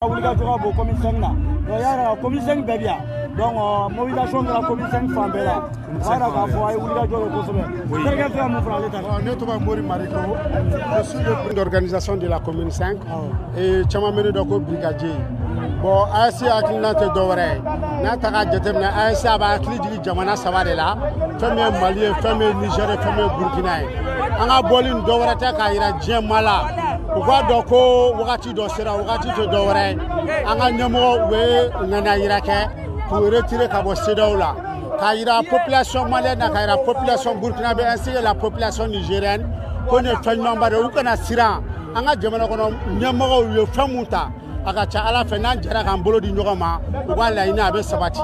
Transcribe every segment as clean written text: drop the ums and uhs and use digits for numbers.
Obligatoire pour commune 5 là. Donc il y a la commune 5 bébé. Donc mobilisation de la commune 5 femme là. Voilà la fois obligatoire pour consommer. Quel que soit mon frère l'état. Ne to ba mori mariko. Je suis le président d'organisation de la commune 5 et chamamene doko brigadier. Bon ASC akina te dowre. Na taka jetemna ASC aba akli digi jamana sabade la. Femme Mali, femme Niger, femme Burkina. Anga bolin dowre ta ka ira jemala. Uga doko wakati do sera wakati to dowre. Anga nyamo we nana irake pour retirer kabo sedaola. Ka ira population malienne ka ira population burkinabé ainsi que la population nigérienne connaît fanyamba bare ukana sira. Anga jamana kono nyamo we famuta. Aga cha ala fena jara kan bolo di nyogama wala ina be sabati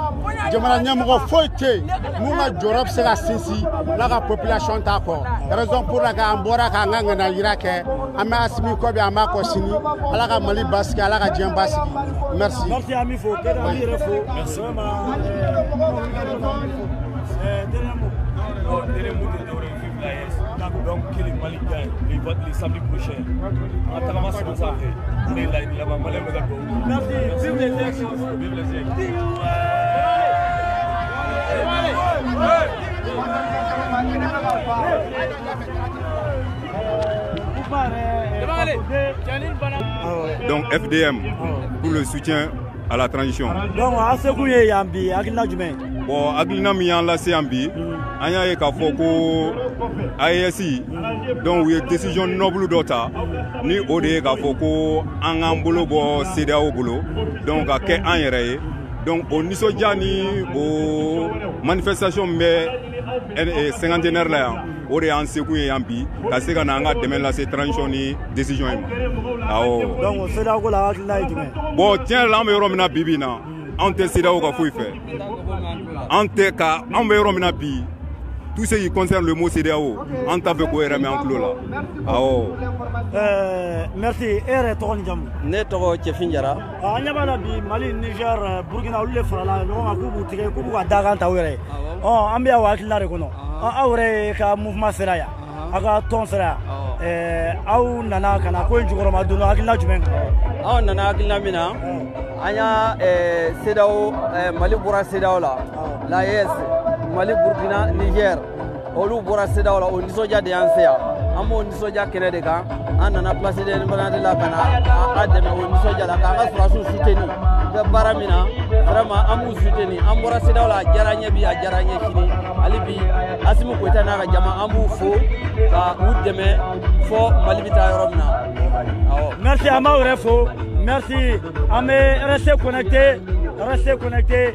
jamana nyamgo foite munga jorop se ga sinsi la ga population ta ko raison pour la ga ambora ka nganga na irake ama asimi ko be ama ko sini ala ga mali baski ala ga jem baski merci merci ami fo ke ami refo merci donc qu'il est malien il va les samedi prochain en travaillant sur ça on est là il va malin merci vive les élections vive les élections donc FDM pour le soutien à la transition. Donc à ce que y a ambi agina jume bon agina mi yan la ambi anya e ka foko AEC donc oui décision noble dota ni ode ka foko angambolo bo CEDEAO bolo donc a ke an yere donc au niso jani au manifestation mais cinquantenaire là ode an seku e ambi ka se kana nga demain la transition ni décision donc CEDEAO la agina jume bon tiens là me romina bibina ante CEDEAO ka fouy fait ante ka ambe romina bi tout ce qui concerne le mot CEDEAO, en tant que cohérent en clos là. Merci. Ere Togon Jam. Ne Togo Chefinjara. Anyabala bi Mali, Niger, Burkina, Ule Frala, Noma Kubu, Tige, Kubu, Dagan Tawere. Oh, Ambia Wakila Rekono. Aure ka mouvement Seraya. Aga Ton Seraya. Au Nana Kana, Koen Jugoroma, Duno, Agila Jumenga. Au Nana Agila Mina. Anya CEDEAO, Mali Bura CEDEAO la. La yes. Mali Burkina Niger olu bora CEDEAO la o nisoja de anseya amo nisoja kene de kan an nana place de banade la kana ademe o nisoja la kan surasu soutenu de baramina vraiment amu soutenu am bora CEDEAO la jaranye bi a jaranye kini ali bi asimu ko tana ga jama amu fo ka udeme fo Mali bita yoromna merci ama refo merci ame restez connectés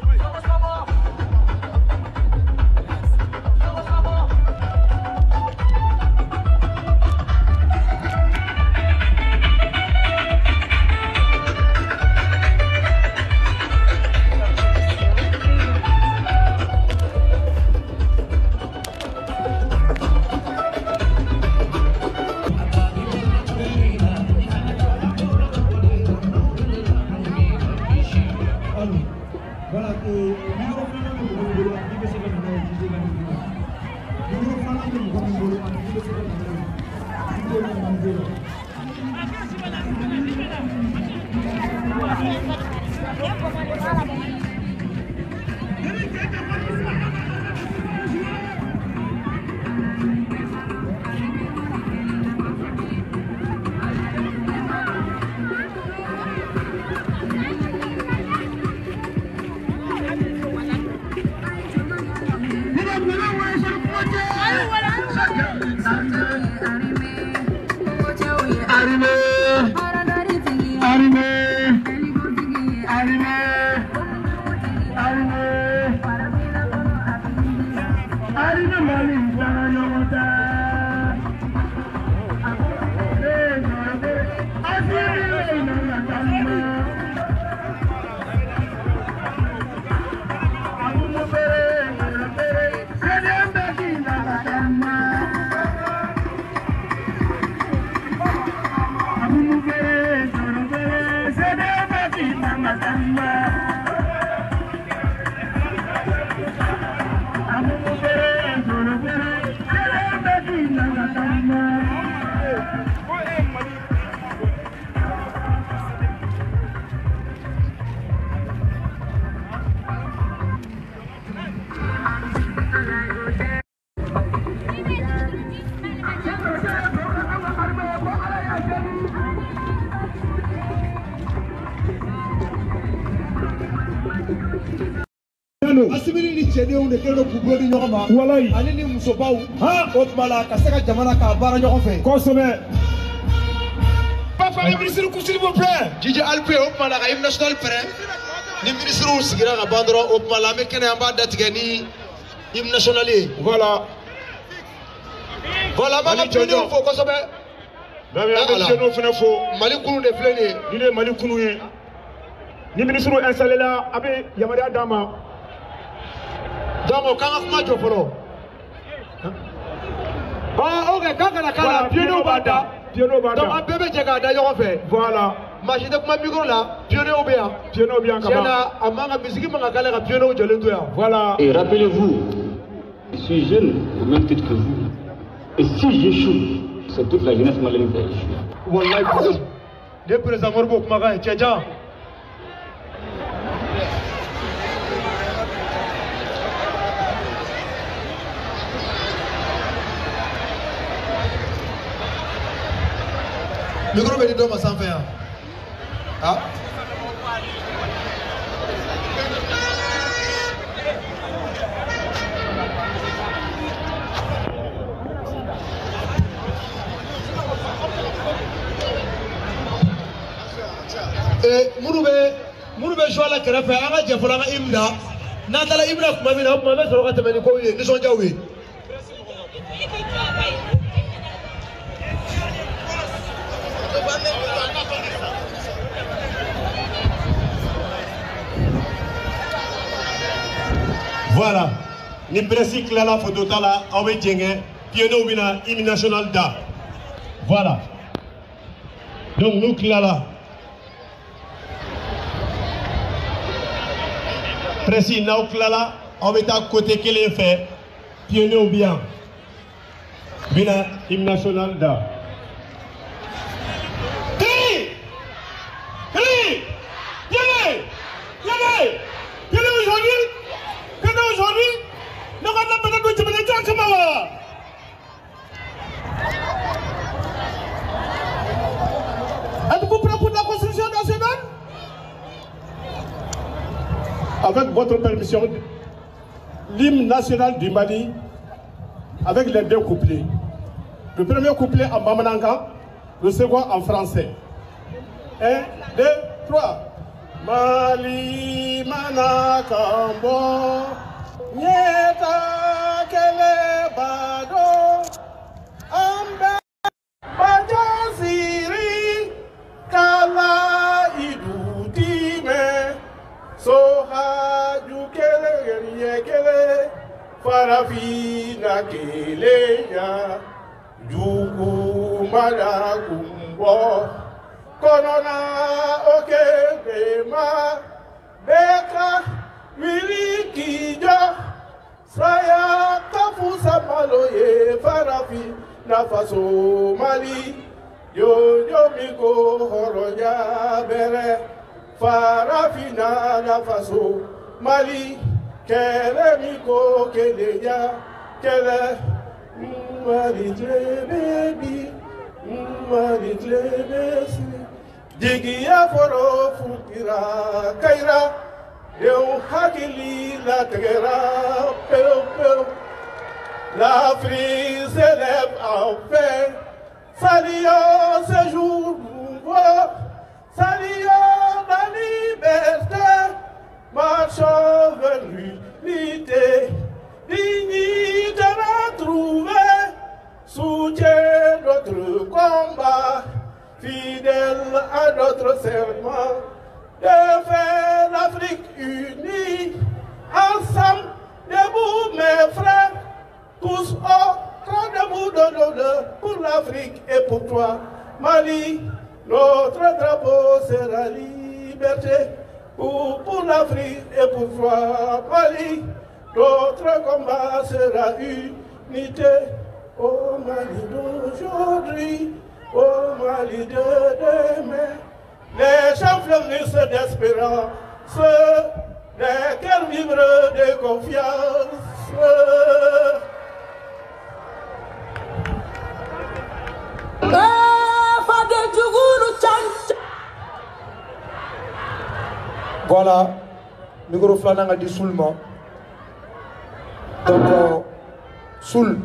Tiɲano. Asibiri ni cɛdenw de kɛlen don k'u bolo di ɲɔgɔn ma. Walayi. Ani ni musobaw. O tuma la ka se ka jamana k'a baara ɲɔgɔn fɛ. Kosɛbɛ. Papa le ministre s'il vous plaît. Djidji Alpé o tuma la ka hymne national pɛrɛn. Ni ministre sigira ka ban dɔrɔn o tuma la an bɛ kɛnɛ an b'a datigɛ ni hymne national ye. Voilà. Voilà an b'an ka pionniers fo kosɛbɛ. An bɛ pionniers fana fo. Mali kunu de filɛ nin ye. Nin de ye Mali kunu ye. Ni ministre installé la a bɛ yamaruya d'a ma. Donc k'an ka kuma jɔ fɔlɔ. Ok k'an kana k'a la pionniers b'a da. Pionniers b'a da. Donc an bɛɛ bɛ jɛ k'a da ɲɔgɔn fɛ. Voilà. Maa si tɛ kuma micro la pionniers bɛ yan. Pionniers bɛ yan ka ban. Tiɲɛ na a man ka misiki man ka k'ale ka pionniers jɔlen to yan. Voilà. Et rappelez-vous, je suis jeune au même titre que vous. Et si j'échoue, c'est toute la jeunesse malienne qui a échoué. Wallahi, le président Moribo kumakan ye cɛjan. Micro bɛ di dɔ ma sanfɛ yan. Minnu bɛ jouer a la kɛrɛfɛ an ka jɛ fɔlɔ an ka hymne da n'an taara hymne na tuma min na o tuma an bɛ sɔrɔ ka tɛmɛ ni kow ye nisɔndiyaw ye. Voilà. Ni presse tilala photo ta la aw bɛ jɛngɛ pionniers bɛ na hymne national da. Voilà. Donc n'u tilala. Presse n'aw tilala aw bɛ taa côté kelen fɛ pionniers bɛ yan. Bɛ na hymne national da. Aujourd'hui, nous avons besoin de êtes-vous prêts pour la construction nationale? Avec votre permission, l'hymne national du Mali, avec les deux couplets. Le premier couplet en Bamananga, le second en français. 1, 2, 3. Mali Manakambo Nyeta Kele Bado Ambe Bajasiri Kala Idutime Soha Jukele Yekele Farafina Keleya Juku Madakumbo Konona oke bema beka milikijo saya kafusa maloye farafi nafaso mali yo miko horoja bere farafi na nafaso mali kele miko keleja kele mali baby mali baby Digia foro fukira kaira Deu hakili la tegera Pero L'Afrique s'élève en paix Salut ce jour nouveau Salut la liberté Marchons vers l'unité Dignité retrouvée Soutien notre combat Fidèle à notre serment de faire l'Afrique unie, ensemble, debout mes frères, tous au grand debout de l'honneur pour l'Afrique et pour toi, Mali. Notre drapeau sera liberté pour l'Afrique et pour toi, Mali. Notre combat sera unité, au Mali d'aujourd'hui. Au Mali de demain, les gens fleurissent d'espérance, les cœurs vibrent de confiance. Voilà, micro flanang a dit seulement. Donc, Soul.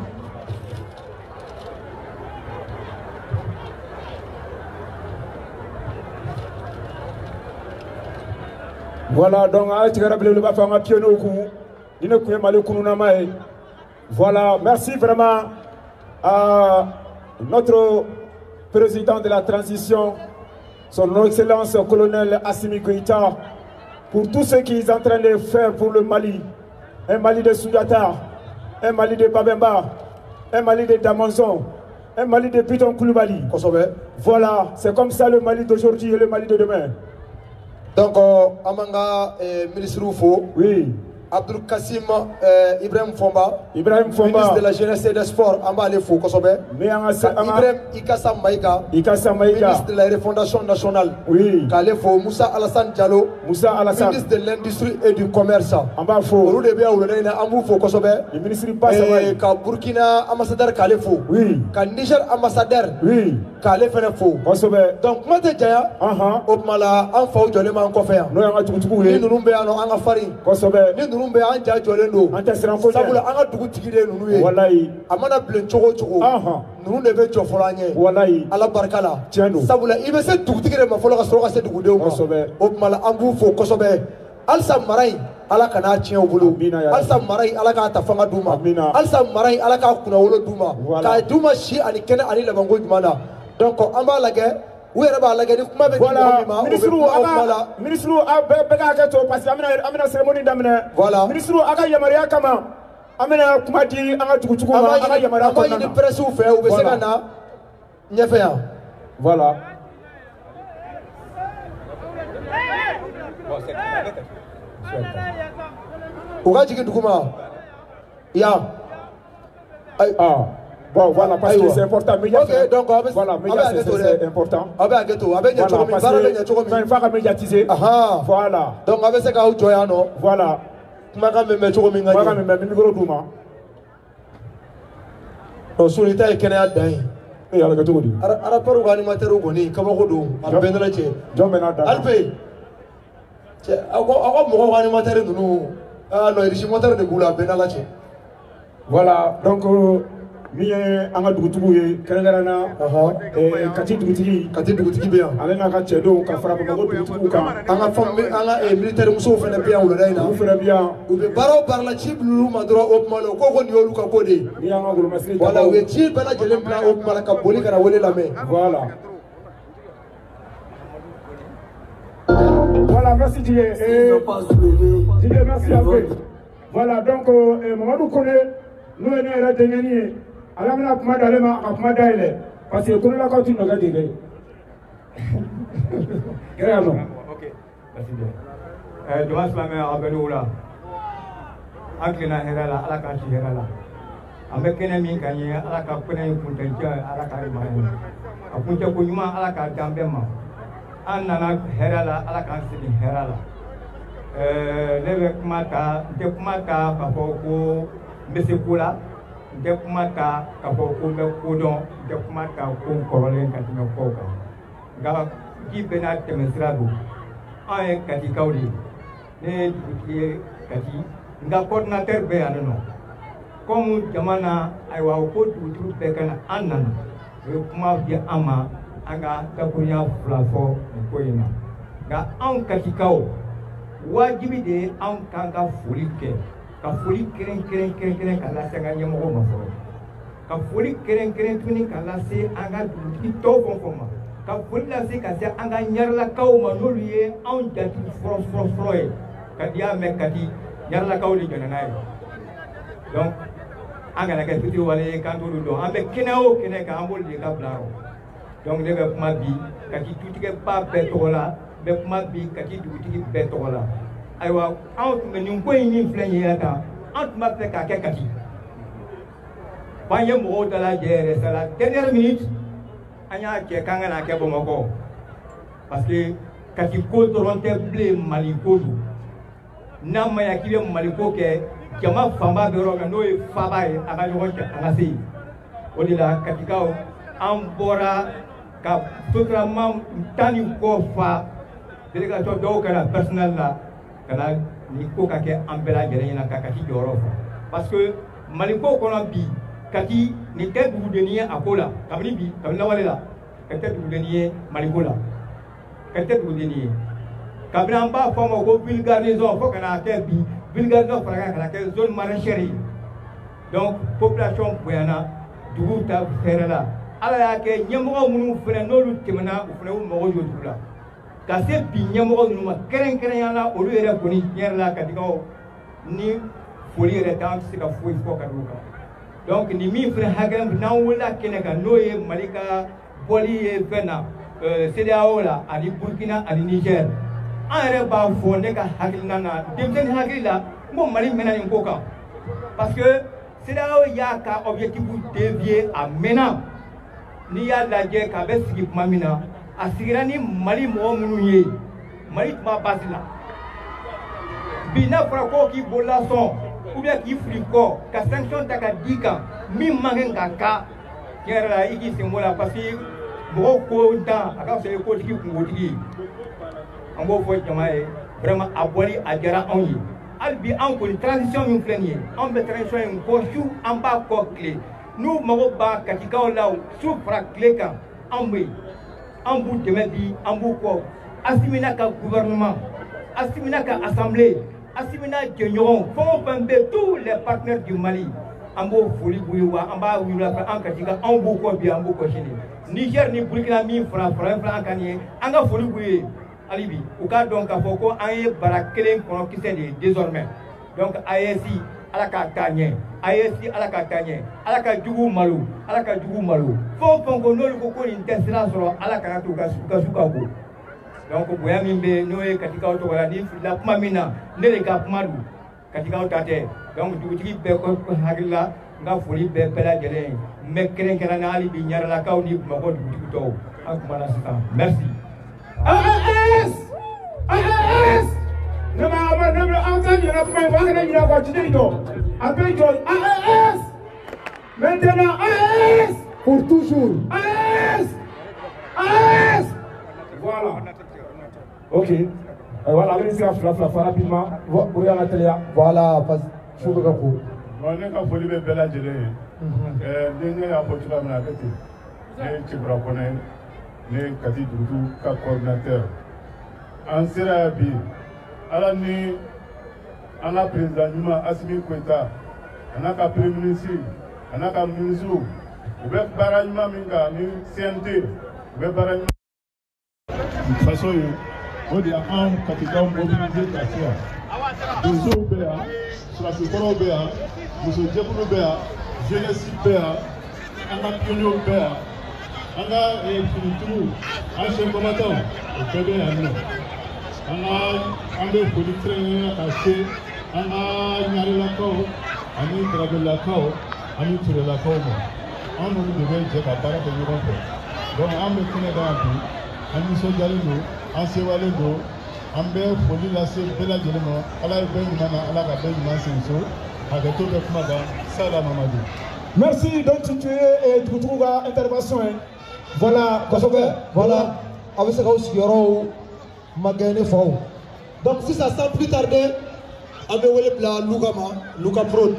Voilà, donc, voilà, merci vraiment à notre président de la transition, son excellence colonel Assimi Goïta, pour tout ce qu'il est en train de faire pour le Mali. Un Mali de Soudata, un Mali de Babemba, un Mali de Damanzon, un Mali de Piton Koulibaly. Voilà, c'est comme ça le Mali d'aujourd'hui et le Mali de demain. Donc, Amanga ministre Oufo. Oui. Abdul Kassim Ibrahim Fomba. Ibrahim Fomba. Ministre de la Jeunesse et des Sports. Amba Alefo, Kosobe. Ibrahim Ikassa Maïka. Ikassa Maïka. Ministre de la Refondation Nationale. Oui. Kalefo. Moussa Alassane Diallo. Moussa Alassane. Ministre de l'Industrie et du Commerce. Amba Fo. Olu de Bia Oulena Amboufo, Kosobe. Le ministre du Passe. Ka Burkina ambassadeur Kalefo. Oui. Ka Niger ambassadeur. Oui. Kalefo. Kosobe. Donc, moi, je dis, Opmala, en faute, je l'ai en confère. Nous avons tout le Ni nous béano en affaire. Kosobe. Ni nous béano en jajolendo. Sabula anga dugu tigide nunu ye. Wallahi. Amana blen chogo chogo. Nunu de be jofolanye. Wallahi. Ala barkala. Tiendo. Sabula ibe se dugu tigide ma folo ka soro ka se dugu de o. Kosobe. Opmala ambu fo kosobe. Alsa marai ala kana tiɲɛ bolo. Alsa marai ala ka ta fanga duma. Alsa marai ala ka kuna wolo duma. Ka duma si ani kɛnɛ ani labanko ɲuman na. Donc an b'a lajɛ. Voilà, ministre amina cérémonie damene. Voilà. Ministre aga yamaria kama. Amina kumati anga tukutuku aga yamaria kama. Ama presse ou fait ou be sekana. Nyefea. Voilà. Oga jigi duguma. Ya. Ah. Bon, voilà, parce que c'est important. Média, ok, donc, voilà, c'est important. Voilà, parce que il faut médiatiser. Voilà. Donc, avec ce cas où tu es, non? Voilà. Voilà. Donc, sur l'état, il y a un et alors que tu dis. Rapport au animateur au Goni, comment on dit? À Benelete. Alpé. Mon animateur, nous. Ah, non, il est moteur de Goula, Benalache. Voilà, donc. Miye anga dugutugu ye kɛrɛnkɛrɛnna kati dugutigi bɛ yan ale n'a ka cɛdenw ka fara bamakɔ dugutigiw kan an ka militaire musow fana bɛ yan wulada in na olu fana bɛ yan u bɛ baara o baara la ci bila olu ma dɔrɔn o kuma la u ko nin y'olu ka ko de ye n'i y'an ka golomasiri voilà u ye ci bɛɛ lajɛlen bila o kuma la ka boli ka na wele lamɛn voilà voilà merci Didier Didier merci à vous voilà donc Mamadou Koné nous est né à la dernière ala mina kuma dale ma a kuma dayɛlɛ parce que kololakaw ti nɔgɔ de dɛ kɛra yan nɔ. ok merci bien jama silamɛ a bɛ n'o la an tilenna hɛrɛ la ala k'an si hɛrɛ la an bɛ kɛnɛ min kan ye ala ka kɛnɛ in kuncɛ ala k'a ma ye a kuncɛ ko ɲuman ala k'a dan bɛɛ ma an nana hɛrɛ la ala k'an sigi hɛrɛ la ne bɛ kuma ta n tɛ kuma ta k'a fɔ ko n bɛ se ko la. N tɛ kuma ta k'a fɔ ko n bɛ ko dɔn n tɛ kuma ta ko n kɔrɔlen ka tɛmɛ kow kan nka ji bɛɛ n'a tɛmɛsira don an ye katikaw de ye ne ye dugutigi ye kati nka coordinateur bɛ yan nɔ comme jama na ayiwa o ko dugutigi bɛɛ ka na an nana o ye kuma di an ma an ka dakurunya fila fɔ nin ko in na nka anw katikaw wajibi de ye anw kan ka foli kɛ. Ka foli keren ka lase an ka ɲɛmɔgɔw ma fɔlɔ ka foli keren tuguni ka lase an ka dugutigi tɔw fɛn ma ka foli lase ka se an ka ɲarelakaw ma n'olu ye anw jatigi fɔlɔ ye ka di y'a mɛn ka di ɲarelakaw de jɔnna n'a ye donc an kana kɛ fitiri wale ye k'an t'olu dɔn an bɛ kɛnɛ o kɛnɛ kan an b'olu de ka bila yɔrɔ donc ne bɛ kuma bi ka di dutigɛba bɛɛ tɔgɔ la n bɛ kuma bi ka di dugutigi bɛɛ tɔgɔ la. Ayiwa anw tun bɛ nin ko in min filɛ nin ye tan an tun b'a fɛ k'a kɛ Kati f'an ye mɔgɔw dalajɛ yɛrɛ c'est la dernière minute an y'a cɛ k'an ka n'a kɛ Bamakɔ parce que Kati ko dɔrɔn tɛ bilen Mali ko don n'a ma ɲɛ k'i bɛ Mali ko kɛ jama fanba bɛ yɔrɔ min n'o ye faaba ye a ka ɲɔgɔn cɛ an ka se yen o de la Katikaw an bɔra ka sotarama tan ni kɔ fa délégation dɔw kɛra personnel la. Kana ni ko ka kɛ an bɛɛ lajɛlen ɲɛna ka Kati jɔyɔrɔ fɔ parce que maliko kono bi kati ni tɛ dugudeni a ko la kabini bi kabini lawale la ka tɛ dugudeni ye maliko la ka tɛ dugudeni ye kabini an b'a fɔ a ma ko ville garnison fo ka na kɛ bi ville garnison fana ka na kɛ zone maraîchère ye donc population bonyana dugu ta fɛrɛ la ala y'a kɛ ɲɛmɔgɔ minnu fana n'olu tɛmɛna u fana y'u mago jɔ dugu la ka se bi ɲɛmɔgɔ ninnu ma kɛrɛnkɛrɛnya la olu yɛrɛ kɔni tiɲɛ yɛrɛ la ka digaw ni foli yɛrɛ t'an tɛ se ka foyi fɔ ka d'u kan donc ni min fana hakɛ n'an wulila kɛnɛ kan n'o ye mali ka bɔli ye fɛn na CEDEAO la ani Burkina ani Niger an yɛrɛ b'a fɔ ne ka hakilina na denmisɛnnin hakili la n ko mali mɛnna nin ko kan parce que CEDEAO y'a ka objectif dévier a mɛnna n'i y'a lajɛ k'a bɛ sigi tuma min na a sigira ni mali mɔgɔ minnu ye mali tun b'a basi la bi n'a fɔra ko k'i bolola sɔn ou bien k'i fili kɔ ka sanction ta ka di kan min man kan ka ka tiɲɛ yɛrɛ la i k'i sen bɔ la parce que mɔgɔw ko dan a ka fisa i kotigi kungotigi an b'o fɔ jama ye vraiment a bɔli a diyara anw ye hali bi an kɔni transition min filɛ nin ye anw bɛ transition in kɔ su an b'a kɔ tile n'u mago b'a katikaw la su fara tile kan anw bɛ yen an b'u dɛmɛ bi an b'u kɔ Asimina ka gouvernement Asimina ka assemblée Asimina jɛɲɔgɔn fɛn o fɛn bɛ tous les partenaires du Mali an b'o foli b'u ye wa an b'a wuli fɛ an katika anw b'u kɔ bi an b'u kɔ sini Niger ni Burkina min fara an kan ye an ka foli b'u ye hali bi u k'a dɔn k'a fɔ ko an ye bara kelen kɔnɔ kisɛ de ye désormais donc AES ala k'a taa ɲɛ AES ala k'a taa ɲɛ ala ka jugu malo ala ka jugu malo fɛn o fɛn ko n'olu ko nin tɛ sira sɔrɔ ala kana to ka su ka go donc bonya min bɛ n'o ye katikaw tɔgɔ la ni filila kuma min na ne de ka kuma don katikaw ta tɛ donc dugutigi bɛɛ ko hakili la n ka foli bɛɛ bɛɛ lajɛlen n bɛ kɛrɛnkɛrɛn na hali bi ɲarelakaw ni bamakɔ dugutigi tɔw an kumana sisan merci. AES AES ne ma entendu la kuma in fɔ an kana ɲinɛ kɔ jijeli dɔ a bɛ jɔ AES maintenant AES pour toujours AES AES voilà. Ok. Voilà, allez y rapidement. Pour y aller. Voilà, parce que je veux que vous. On est en folie de Bella Gelé. Dernier apporteur à la tête. Les Tchibraponais, les Kati Doudou, coordinateur. En Serabi, à l'année, on a président Numa Assimi Kweta, on a ka premier ministre, on a ka ministre, on a Barajma Minga, ni CNT, on a Barajma. De toute façon, on dit à un capital mobilisé à soi. Nous sommes béa, sur la plupart béa, nous sommes développés béa, jeunesse béa, on a pionnier béa, on a tout, ancien combattant, au bébé à nous. On a des politiques cachés, on a Nyari Lakao, on a Travel Lakao, on a Touré Lakao. On nous devait dire à Barak et Europe. Donc, on me connaît dans la vie. An nisɔndiyalen don an sewalen don an bɛ foli lase bɛɛ lajɛlen ma ala ye bɛɛ ɲuman na ala ka bɛɛ ɲuman segin so hakɛto bɛ kuma kan Sala Mamadu. Merci donc tu es dugutigiw ka intervention ye voilà kosɛbɛ voilà a bɛ se k'aw sigiyɔrɔw ma gagné ne faw donc sisan sans plus tarder an bɛ wele bila Luka ma Luka Prod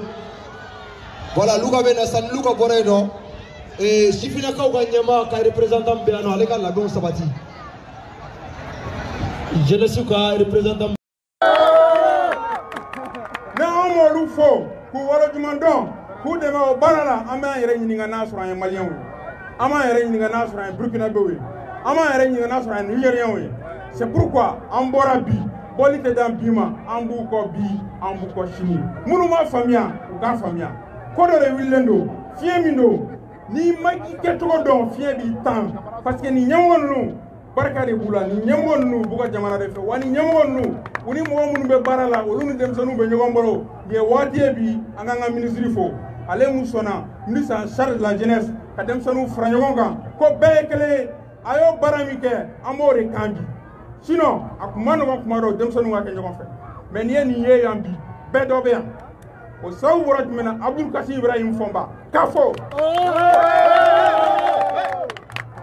voilà Luka bɛ na san Luka bɔra yen nɔ. Sifinakaw ka ɲɛma ka représentant bɛ yan nɔ ale ka labɛnw sabati jeunesse ka représentant. ne an m'olu fo k'u wale juman dɔn k'u dɛmɛ o baara la an b'an yɛrɛ ɲininka n'a sɔrɔ an ye maliyɛnw ye an b'an yɛrɛ ɲininka n'a sɔrɔ an ye burkinabɛw ye an b'an yɛrɛ ɲininka n'a sɔrɔ an ye nigériens ye c'est pourquoi an bɔra bi bɔli tɛ dan bi ma an b'u kɔ bi an b'u kɔ sini minnu ma faamuya u k'a faamuya ko dɔ de wililen don fiɲɛ min don ni ma i kɛcogo dɔn fiɲɛ b'i tan parce que ni ɲɛmɔgɔ ninnu barika de b'u la ni ɲɛmɔgɔ ninnu b'u ka jamana de fɛ wa ni ɲɛmɔgɔ ninnu u ni mɔgɔ minnu bɛ baara la olu ni denmisɛnninw bɛ ɲɔgɔn bolo nin ye waati ye bi an k'an ka minisiri fo ale mun sɔnna ministre en charge de la jeunesse ka denmisɛnninw fara ɲɔgɔn kan ko bɛɛ ye kelen ye a y'o baara min kɛ an b'o de kan bi sinon a kun ma nɔgɔn kuma dɔw denmisɛnninw ka kɛ ɲɔgɔn fɛ mais nin ye nin ye yan bi bɛɛ dɔ bɛ yan o sababu bɔra jumɛn na Abdul Kasi Ibrahim Fɔnba k'a fɔ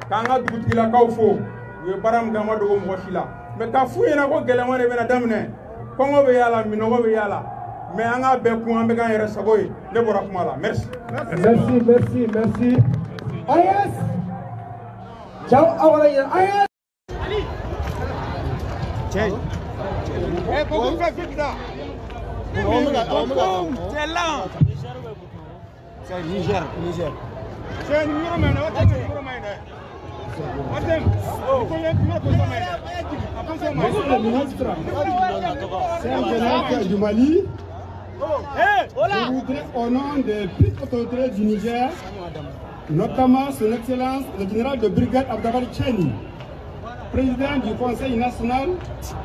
k'an ka dugutigilakaw fo u ye baara min kɛ an ma dogo mɔgɔ si la mais k'a f'u ɲɛna ko gɛlɛman de bɛna daminɛ kɔngɔ bɛ y'a la minɔgɔ bɛ y'a la mais an ka bɛɛ kun an bɛ k'an yɛrɛ sago ye ne bɔra kuma la merci. Merci. AES ciao awala ya AES Tiens. Eh beaucoup fait vite là. C'est là. C'est Niger. C'est un numéro maintenant, c'est un numéro maintenant. Monsieur le ministre, c'est un général du Mali. Je voudrais au nom des plus hautes autorités du Niger, notamment son Excellence le général de brigade Abdabali Tcheni, président du Conseil national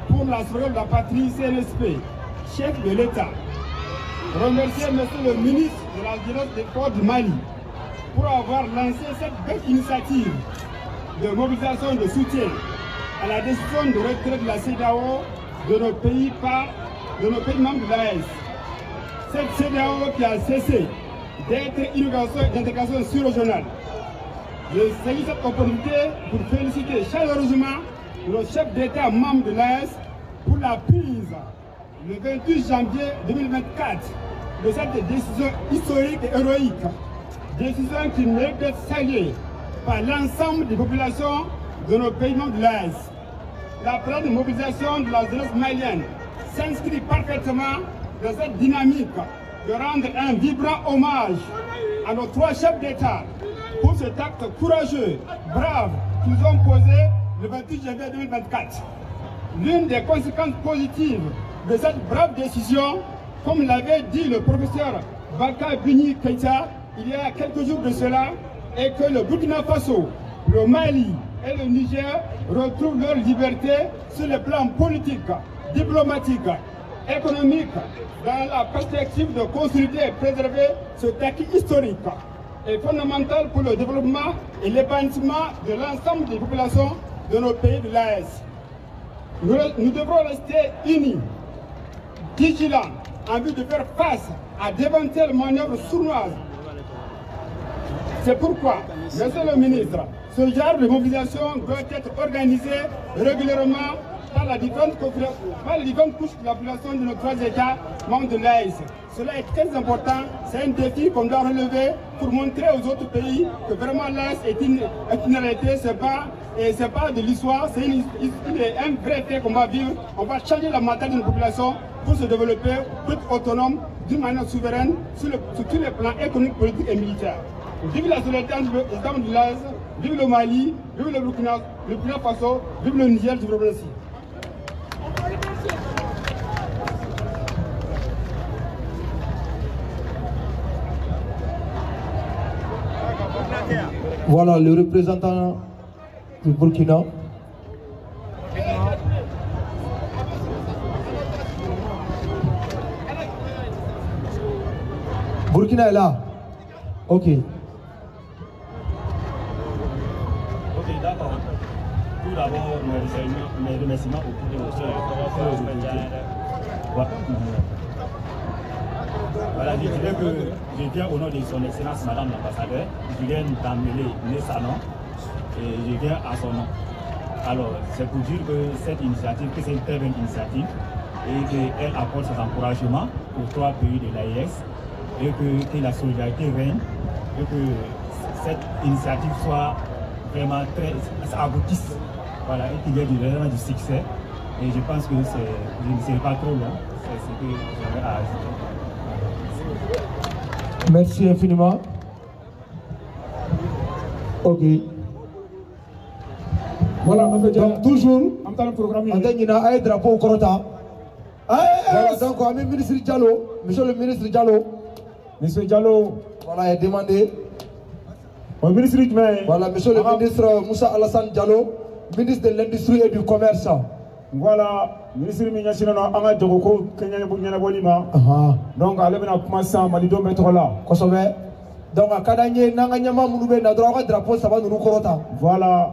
pour la sauvegarde de la patrie CNSP, chef de l'État, remercier Monsieur le ministre de la Jeunesse des Ports du Mali pour avoir lancé cette belle initiative de mobilisation de soutien à la décision de retrait de la CEDEAO de nos pays membres de l'AES. Cette CEDEAO qui a cessé d'être une intégration sur-régionale. Je saisis cette opportunité pour féliciter chaleureusement le chef d'État membre de l'AES pour la prise le 28 janvier 2024 de cette décision historique et héroïque. Décision qui mérite d'être saluée par l'ensemble des populations de nos pays membres de l'AES. La pleine mobilisation de la jeunesse malienne s'inscrit parfaitement dans cette dynamique de rendre un vibrant hommage à nos trois chefs d'État pour cet acte courageux, brave qu'ils ont posé le 28 janvier 2024. L'une des conséquences positives de cette brave décision, comme l'avait dit le professeur Baka Bini Keita il y a quelques jours de cela, est que le Burkina Faso, le Mali et le Niger retrouvent leur liberté sur le plan politique, diplomatique, économique, dans la perspective de consolider et préserver ce acquis historique et fondamental pour le développement et l'épanouissement de l'ensemble des populations de nos pays de l'AES. Nous devrons rester unis, vigilants, en vue de faire face à d'éventuelles manœuvres sournoises. C'est pourquoi, Monsieur le ministre, ce genre de mobilisation doit être organisé régulièrement par les différentes couches de la population de nos trois États membres de l'AES. Cela est très important, c'est un défi qu'on doit relever pour montrer aux autres pays que vraiment l'AES est une réalité, c'est pas de l'histoire, c'est un vrai fait qu'on va vivre. On va changer la mentalité de nos populations pour se développer, pour être autonome, d'une manière souveraine, sur tous les plans économiques, politiques et militaires. Vive la solidarité entre les États de l'AES, vive le Mali, vive le Burkina Faso, vive le Niger, je vous remercie. Voilà le représentant du Burkina. Burkina est là. Ok. D'accord. Tout d'abord, mes remerciements au voilà, je dirais que je viens au nom de son Excellence Madame l'Ambassadeur, Julien Dambélé Nessanon, et je viens à son nom. Alors, c'est pour dire que cette initiative, que c'est une très bonne initiative, et qu'elle apporte ses encouragements aux trois pays de l'AES, et que la solidarité règne, et que cette initiative soit vraiment très aboutisse, voilà, et qu'il y ait vraiment du succès. Et je pense que je ne serai pas trop long, c'est ce que j'avais à ajouter. Merci infiniment. Ok. Voilà, donc toujours, on a un drapeau au Korota. Voilà, donc on a mis le ministre Diallo, monsieur le ministre Diallo. Monsieur Diallo, voilà, est demandé. Voilà, monsieur le ministre Moussa Alassane Diallo, ministre de l'Industrie et du Commerce. Voilà, ministre Mignacino Anga Djoko, Kenya Bounyana Bolima. Donc, allez maintenant commencer à Malido mettre là. Donc, à Kadanye, Nanganyama Mounoube, Nadra, drapeau, ça va nous corota. Voilà.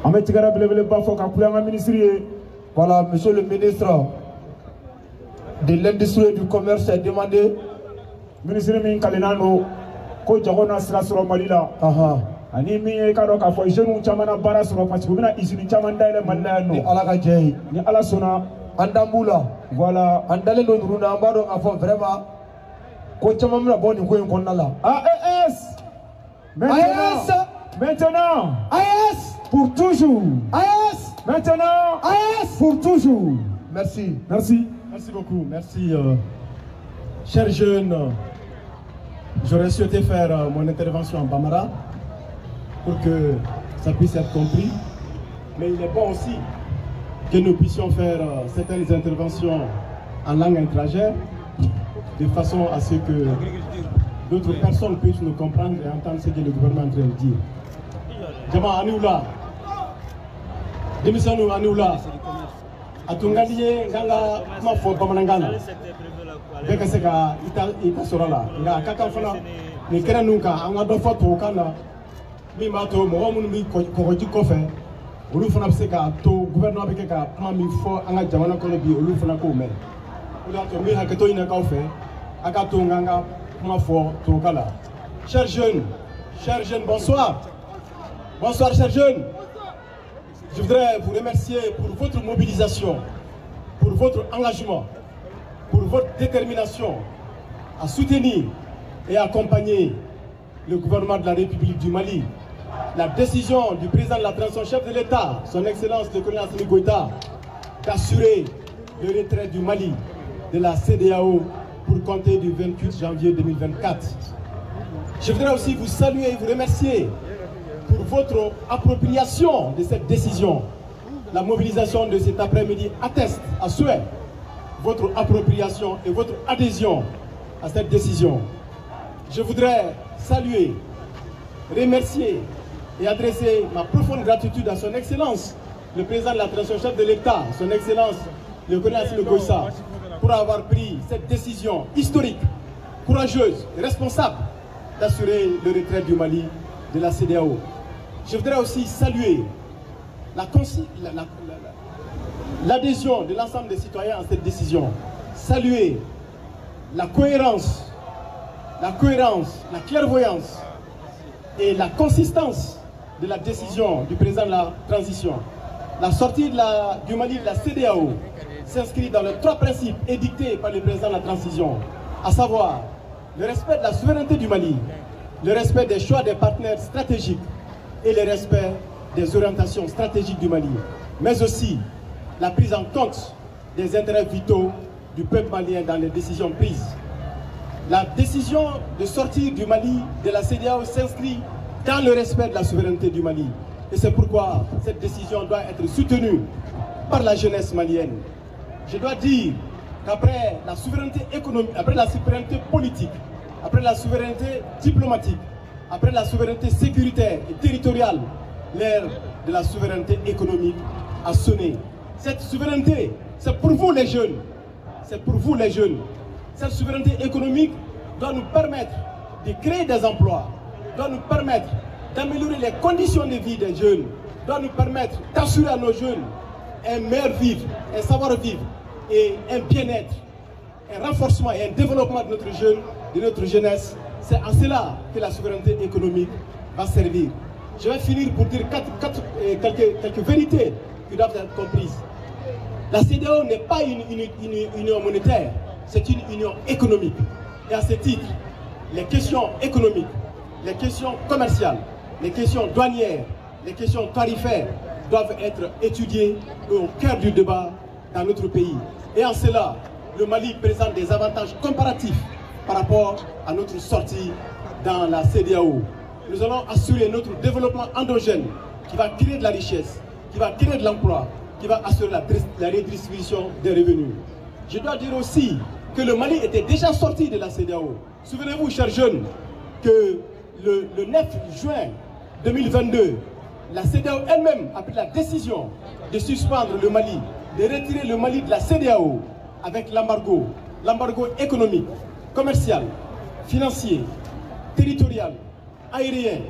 Ametigara Blevele Bafo, Kapulanga ministre. Voilà, monsieur le ministre de l'Industrie et du Commerce est demandé. Ministre Minkalenano, Ko Jagona Sra Malila. Ani mi ka do ka fo jeune chamana bara soro parce que bina isini chamanda ile malla no ala ka jey ni ala sona Andambula. Voilà. Andale no nuruna ambado afo vraiment. Ko chama mna boni ko en konnala. AES. Maintenant. AES. Pour toujours. AES. Maintenant. AES. Pour toujours. Merci. Merci. Merci beaucoup. Merci. Chers jeunes, j'aurais souhaité faire mon intervention en Bambara pour que ça puisse être compris. Mais il est bon aussi que nous puissions faire certaines interventions en langue étrangère de façon à ce que d'autres personnes puissent nous comprendre et entendre ce que le gouvernement est en train de dire. Jama Anioula, démissionnons Anioula, Atungaliye Ganga Mafo Bamanangana, Bekaseka Ita Sorala, Nga Kakafana, Nikera Nunka, Angadofa Tokana, Mimato, Mohamun Koroji Kofe, Ulufana Seka, to gouvernement Bekaka, Mami Fo, Anga Jamana Kolobi, Ulufana Kome, Ulato Miha Kato in a Kofe, Akato Nganga, Mafo Tokala. Chers jeunes, bonsoir. Bonsoir, chers jeunes. Je voudrais vous remercier pour votre mobilisation, pour votre engagement, pour votre détermination à soutenir et accompagner le gouvernement de la République du Mali. La décision du président de la transition, chef de l'État, son Excellence le colonel Assimi Goïta, d'assurer le retrait du Mali de la CEDEAO pour compter du 28 janvier 2024. Je voudrais aussi vous saluer et vous remercier pour votre appropriation de cette décision. La mobilisation de cet après-midi atteste à souhait votre appropriation et votre adhésion à cette décision. Je voudrais saluer, remercier et adresser ma profonde gratitude à son Excellence, le président de la transition, chef de l'État, son Excellence, le colonel Assimi Goïta, pour avoir pris cette décision historique, courageuse et responsable d'assurer le retrait du Mali de la CEDEAO. Je voudrais aussi saluer l'adhésion de l'ensemble des citoyens à cette décision. Saluer la cohérence, la clairvoyance et la consistance de la décision du président de la transition. La sortie du Mali de la CEDEAO s'inscrit dans les 3 principes édictés par le président de la transition, à savoir le respect de la souveraineté du Mali, le respect des choix des partenaires stratégiques et le respect des orientations stratégiques du Mali, mais aussi la prise en compte des intérêts vitaux du peuple malien dans les décisions prises. La décision de sortir du Mali de la CEDEAO s'inscrit dans le respect de la souveraineté du Mali. Et c'est pourquoi cette décision doit être soutenue par la jeunesse malienne. Je dois dire qu'après la souveraineté économique, après la souveraineté politique, après la souveraineté diplomatique, après la souveraineté sécuritaire et territoriale, l'ère de la souveraineté économique a sonné. Cette souveraineté, c'est pour vous les jeunes. C'est pour vous les jeunes. Cette souveraineté économique doit nous permettre de créer des emplois, doit nous permettre d'améliorer les conditions de vie des jeunes, doit nous permettre d'assurer à nos jeunes un meilleur vivre, un savoir-vivre et un bien-être, un renforcement et un développement de notre jeunesse. C'est à cela que la souveraineté économique va servir. Je vais finir pour dire quelques vérités qui doivent être comprises. La CEDEAO n'est pas une union monétaire, c'est une union économique. Et à ce titre, les questions économiques, les questions commerciales, les questions douanières, les questions tarifaires doivent être étudiées au cœur du débat dans notre pays. Et en cela, le Mali présente des avantages comparatifs par rapport à notre sortie dans la CEDEAO. Nous allons assurer notre développement endogène qui va créer de la richesse, qui va créer de l'emploi, qui va assurer la redistribution des revenus. Je dois dire aussi que le Mali était déjà sorti de la CEDEAO. Souvenez-vous, chers jeunes, que le 9 juin 2022, la CEDEAO elle-même a pris la décision de suspendre le Mali, de retirer le Mali de la CEDEAO avec l'embargo économique, commercial, financier, territorial, aérien.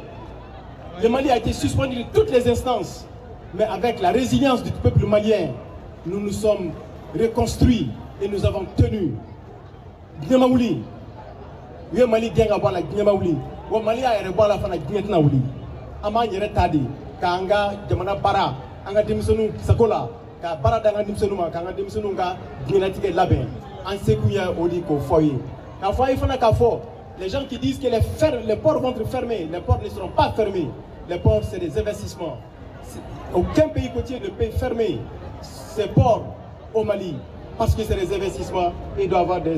Le Mali a été suspendu de toutes les instances, mais avec la résilience du peuple malien, nous nous sommes reconstruits et nous avons tenu. Gnemaouli, le Mali a boire la Gnemaouli, le Mali a boire la fana Gnetnaouli. Ama yere tadi, Kanga, Jamana Bara, Anga Dimsonu, Sakola, ka baradanga dimsenuma ka dimsenunga ginatique labin en sécuya odi ko foyer ka foyer fana ka fo les gens qui disent que les ports vont être fermés, les ports ne seront pas fermés. Les ports, c'est des investissements. Aucun pays côtier ne peut fermer ses ports au Mali parce que c'est des investissements et il doit avoir des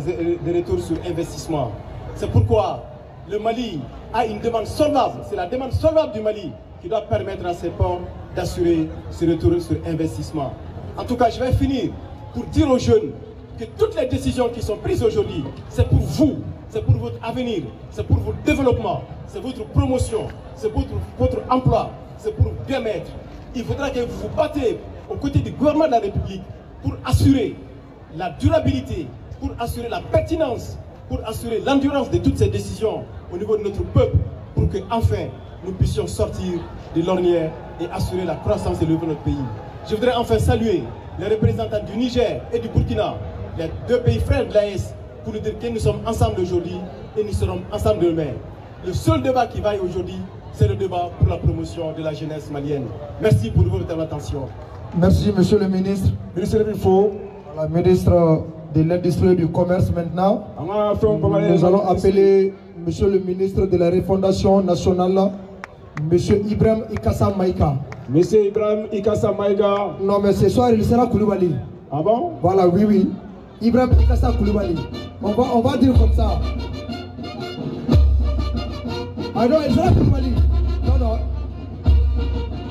retours sur investissement. C'est pourquoi le Mali a une demande solvable. C'est la demande solvable du Mali qui doit permettre à ces ports d'assurer ce retour sur investissement. En tout cas, je vais finir pour dire aux jeunes que toutes les décisions qui sont prises aujourd'hui, c'est pour vous. C'est pour votre avenir, c'est pour votre développement, c'est votre promotion, c'est pour votre emploi, c'est pour votre bien-être. Il faudra que vous vous battez aux côtés du gouvernement de la République pour assurer la durabilité, pour assurer la pertinence, pour assurer l'endurance de toutes ces décisions au niveau de notre peuple, pour que enfin nous puissions sortir de l'ornière et assurer la croissance et le développement de notre pays. Je voudrais enfin saluer les représentants du Niger et du Burkina, les deux pays frères de l'AES, pour nous dire que nous sommes ensemble aujourd'hui et nous serons ensemble demain. Le seul débat qui vaille aujourd'hui, c'est le débat pour la promotion de la jeunesse malienne. Merci pour votre attention. Merci, monsieur le ministre. Ministre Bifo. La ministre de l'Industrie et du Commerce maintenant. Nous allons appeler monsieur le ministre de la Refondation nationale, monsieur Ibrahim Ikassa Maïga. Monsieur Ibrahim Ikassa Maïga. Non, mais ce soir, il sera Koulibaly. Ah bon? Voilà, oui, oui. Ibrahim Ikassa Koulibaly. On va dire comme ça. Ah non, il sera Koulibaly. Non.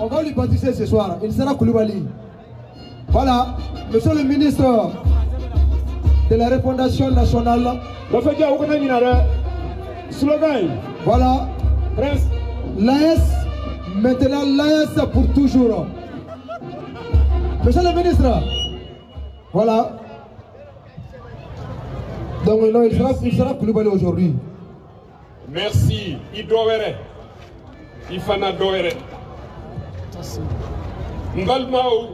On va lui baptiser ce soir. Il sera Koulibaly. Voilà, monsieur le ministre de la Refondation nationale. Voilà. L'AS, maintenant l'AS pour toujours. Monsieur le ministre. Voilà. Donc non, il sera Koulibaly aujourd'hui. Merci. Idowere. Ifana Dowere. Ngalmao.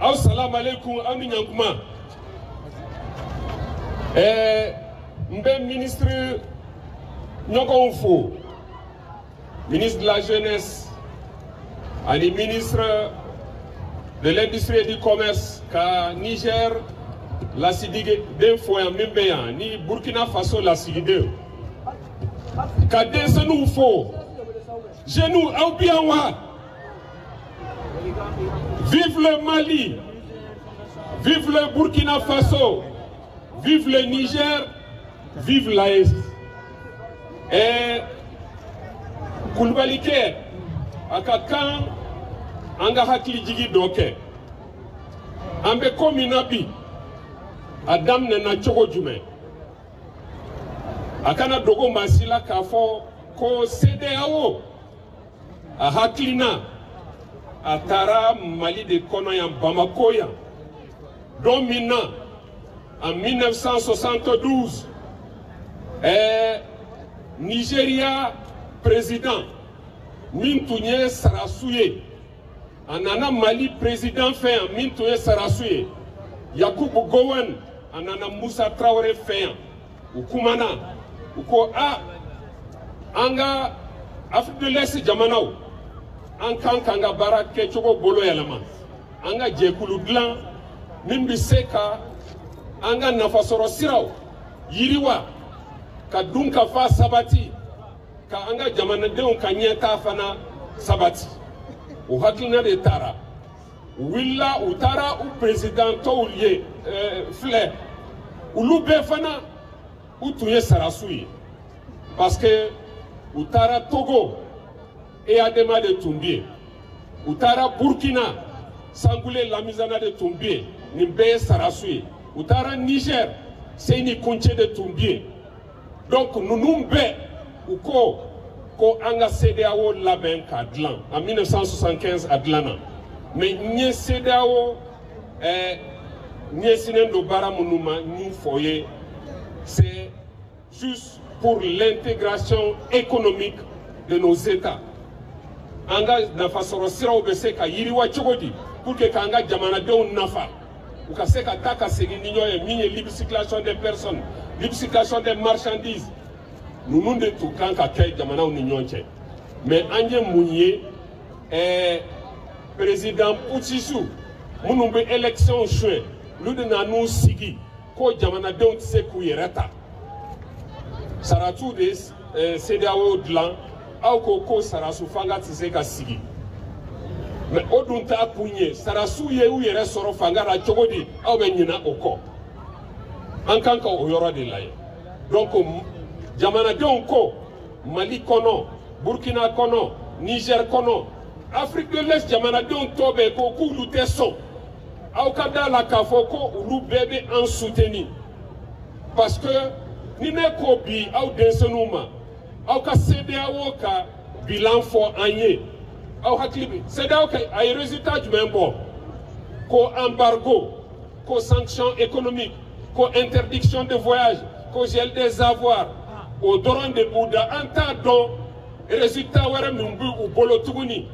Assalamu alaikum aminyankuma. Mbe ministre Nyokonfo, ministre de la jeunesse, et ministre de l'industrie et du commerce, ka Niger, la Sidige d'Info et Mbeya, ni Burkina Faso la Sidige. Ka desenu fo, genou au bianwa. Vive le Mali, vive le Burkina Faso, vive le Niger, vive l'AES. Et Koulibaly ke akakan anga hakili jigi doke ambe kominabi adam na chogo jume akana dogo masila kafo ko CEDEAO a haklina atara Mali de Konoyan Bamakoya domina en 1972 Nigeria président Mintounye Sarasouye Anana Mali président fait en Mintounye Sarasouye Yakubu Gowon Anana Moussa Traoré fait Ukumana Uko A Anga Afrique de l'Est Jamanao Ankan Kanga Bara Kechoko Bolo Yalama Anga Djekulu Glan Mimbi Seka Anga Nafasoro Sirao Yiriwa ka dunka fa sabati ka anga jamana de ka nyeta fana sabati o hakina de tara willa utara u president tawliye fle ulube fana utuye sarasui parce que utara Togo et adema de Tumbie utara Burkina Sangoulé la mizana de Tumbie nimbe sarasui utara Niger c'est une kunche de Tumbie. Donc nous nous ou ko anga CEDEAO laben kadlan en 1975 adlana mais nye CEDEAO nye sinendo bara munuma ni foyer c'est juste pour l'intégration économique de nos États anga na fasoro sira obese ka yiriwa chogodi pour que kanga jamana de nafa ukaseka taka segini nyoye minye libre circulation des personnes, libre circulation des marchandises. Nous nous de tout quand kay jamana uninyonche. Mais anje mounier président Pouchissou minnu bɛ élection suɲɛ olu de na n'u sigi ko jamanadenw tɛ se k'u yɛrɛ ta sarasiw de ye CEDEAO dilan aw ko sarasiw fanga tɛ se ka sigi mais o dun t'a kun ye sarasiw ye u yɛrɛ sɔrɔ fanga la cogo di aw bɛ ɲinɛ o kɔ an kan ka o yɔrɔ de lajɛ donc jamanadenw ko Mali kɔnɔ Burkina kɔnɔ Niger kɔnɔ Afrique de l'Est jamanadenw tɔ bɛ ko k'olu tɛ sɔn aw ka da la k'a fɔ ko olu bɛɛ bɛ an soutenir parce que ni ne ko bi aw denmisɛnninw ma aw ka CEDEAO ka bilan fɔ an ye aw hakili bɛ CEDEAO a ye résultat jumɛn bɔ ko embargo ko sanction économique ko interdiction de voyage ko gel des avoirs o dɔrɔn de b'u da an t'a dɔn résultat wɛrɛ min b'u bolo tuguni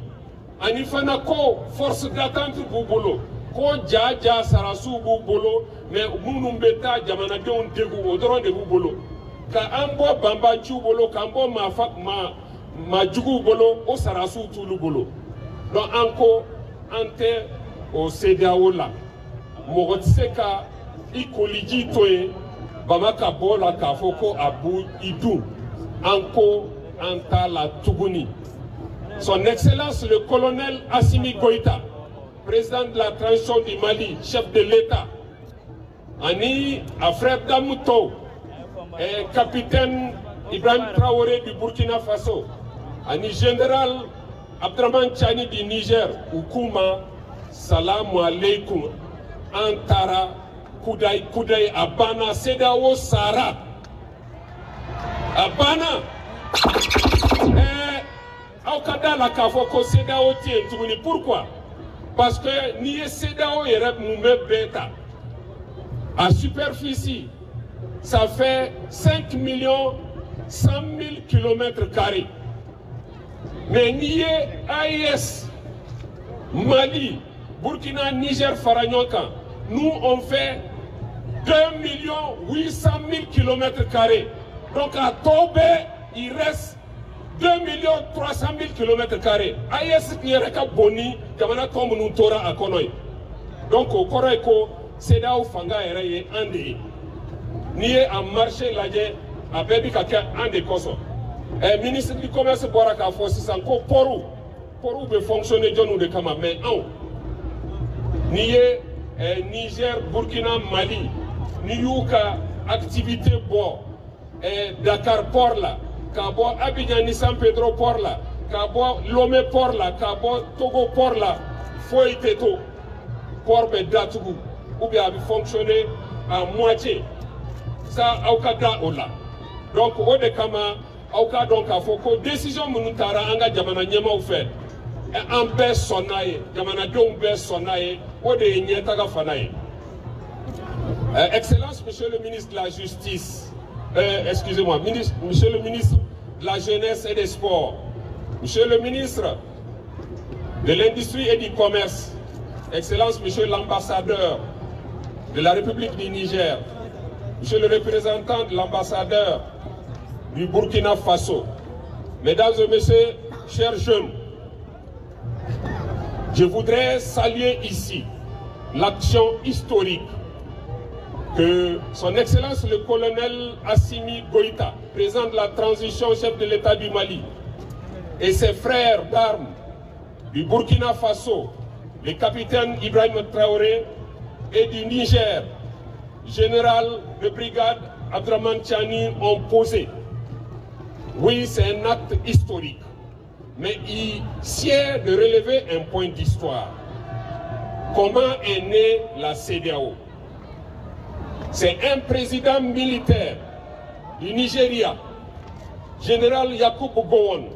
ani fana ko force d'attente b'u bolo ko ja sarasiw b'u bolo mais minnu bɛ taa jamanadenw degun o dɔrɔn de b'u bolo ka an bɔ banbanciw bolo k'an bɔ majuguw bolo o sarasiw t'olu bolo donc an ko an tɛ o CEDEAO la mɔgɔ tɛ se ka i koliji to yen bama ka bɔ la k'a fɔ ko a b'u i dun an ko an t'a la tuguni son excellence le colonel Assimi Goïta président de la transition du Mali chef de l'État ani a frère damu tɔw capitaine Ibrahim Traoré du Burkina Faso ani général Abdraman Tchani du Niger u k'u ma salamu aleykum an taara kudai a banna CEDEAO sara a banna aw ka da la k'a fɔ ko CEDEAO tɛ yen tuguni pourquoi parce que n'i ye CEDEAO yɛrɛ mun bɛ bɛɛ ta à superficie ça fait 5 100 000 km². Mais n'i ye AES Mali Burkina Niger fara ɲɔgɔn kan nous on fait 2 800 000 km². Donc à Tobé, il reste 2 300 000 km². AES yɛrɛ ka boni jamana tɔ minnu tora a kɔnɔ ye. Donc o kɔrɔ ye ko CEDEAO fanga yɛrɛ ye an de ye. N'i ye a marché lajɛ a bɛɛ bi ka kɛ an de kɔsɔn. Ministre du commerce bɔra k'a fɔ sisan ko pɔriw bɛ fonctionner jɔnniw de kama mais anw n'i ye Niger, Burkina, Mali n'i y'u ka activité bɔ Dakar port la k'a bɔ Abidjan ni San Pedro port la k'a bɔ Lomé port la k'a bɔ Togo port la foyi tɛ to port bɛ datugu ou bien a bɛ fonctionner à moitié ça aw ka da o la donc o de kama aw ka dɔn k'a fɔ ko décision minnu taara an ka jamana ɲɛmaaw fɛ an bɛɛ sɔnna ye jamanadenw bɛɛ sɔnna ye o de ye ɲɛtaga fana ye Excellence Monsieur le ministre de la Justice excusez-moi Monsieur le ministre de la Jeunesse et des Sports, Monsieur le ministre de l'Industrie et du Commerce, Excellence Monsieur l'ambassadeur de la République du Niger, Monsieur le représentant de l'ambassadeur du Burkina Faso, Mesdames et Messieurs, chers jeunes, je voudrais saluer ici l'action historique que son Excellence le colonel Assimi Goïta, président de la transition, chef de l'État du Mali, et ses frères d'armes du Burkina Faso, le capitaine Ibrahim Traoré, et du Niger, général de brigade Abdraman Tchani, ont posé. Oui, c'est un acte historique, mais il sied de relever un point d'histoire. Comment est née la CEDEAO? C'est un président militaire du Nigeria, général Yakubu Gowon,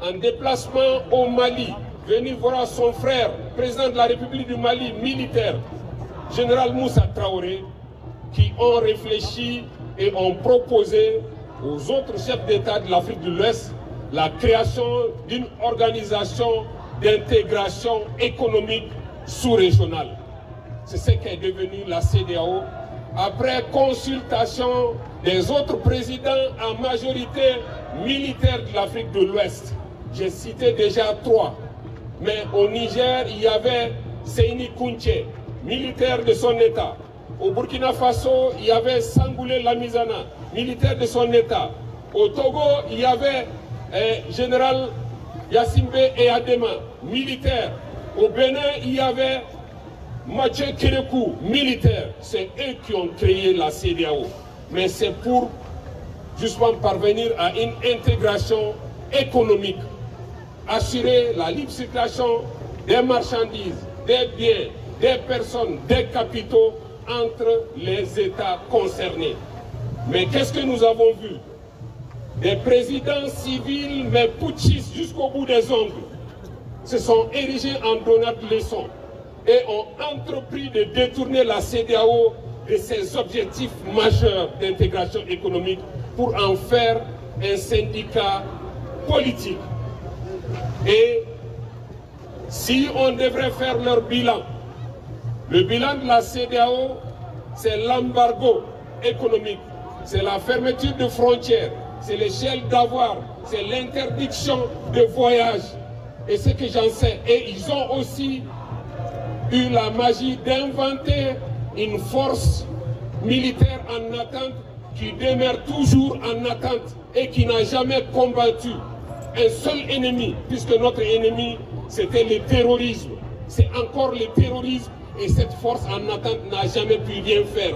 en déplacement au Mali, venu voir son frère, président de la République du Mali, militaire, général Moussa Traoré, qui ont réfléchi et ont proposé aux autres chefs d'État de l'Afrique de l'Ouest la création d'une organisation d'intégration économique sous-régionale. C'est ce qu'est devenu la CEDEAO après consultation des autres présidents en majorité militaire de l'Afrique de l'Ouest. J'ai cité déjà 3, mais au Niger, il y avait Seyni Kounché, militaire de son État. Au Burkina Faso, il y avait Sangoulé Lamizana, militaire de son État. Au Togo, il y avait général Yassimbe Eyadema, militaire. Au Bénin, il y avait Mathieu Kérékou, militaire. C'est eux qui ont créé la CEDEAO. Mais c'est pour justement parvenir à une intégration économique, assurer la libre circulation des marchandises, des biens, des personnes, des capitaux entre les États concernés. Mais qu'est-ce que nous avons vu? Des présidents civils, mais putschistes jusqu'au bout des ongles, se sont érigés en donneurs de leçons et ont entrepris de détourner la CEDEAO de ses objectifs majeurs d'intégration économique pour en faire un syndicat politique. Et si on devrait faire leur bilan, le bilan de la CEDEAO, c'est l'embargo économique, c'est la fermeture de frontières, c'est le gel d'avoir, c'est l'interdiction de voyage. Et ce que j'en sais, et ils ont aussi eu la magie d'inventer une force militaire en attente qui demeure toujours en attente et qui n'a jamais combattu un seul ennemi, puisque notre ennemi c'était le terrorisme. C'est encore le terrorisme et cette force en attente n'a jamais pu rien faire.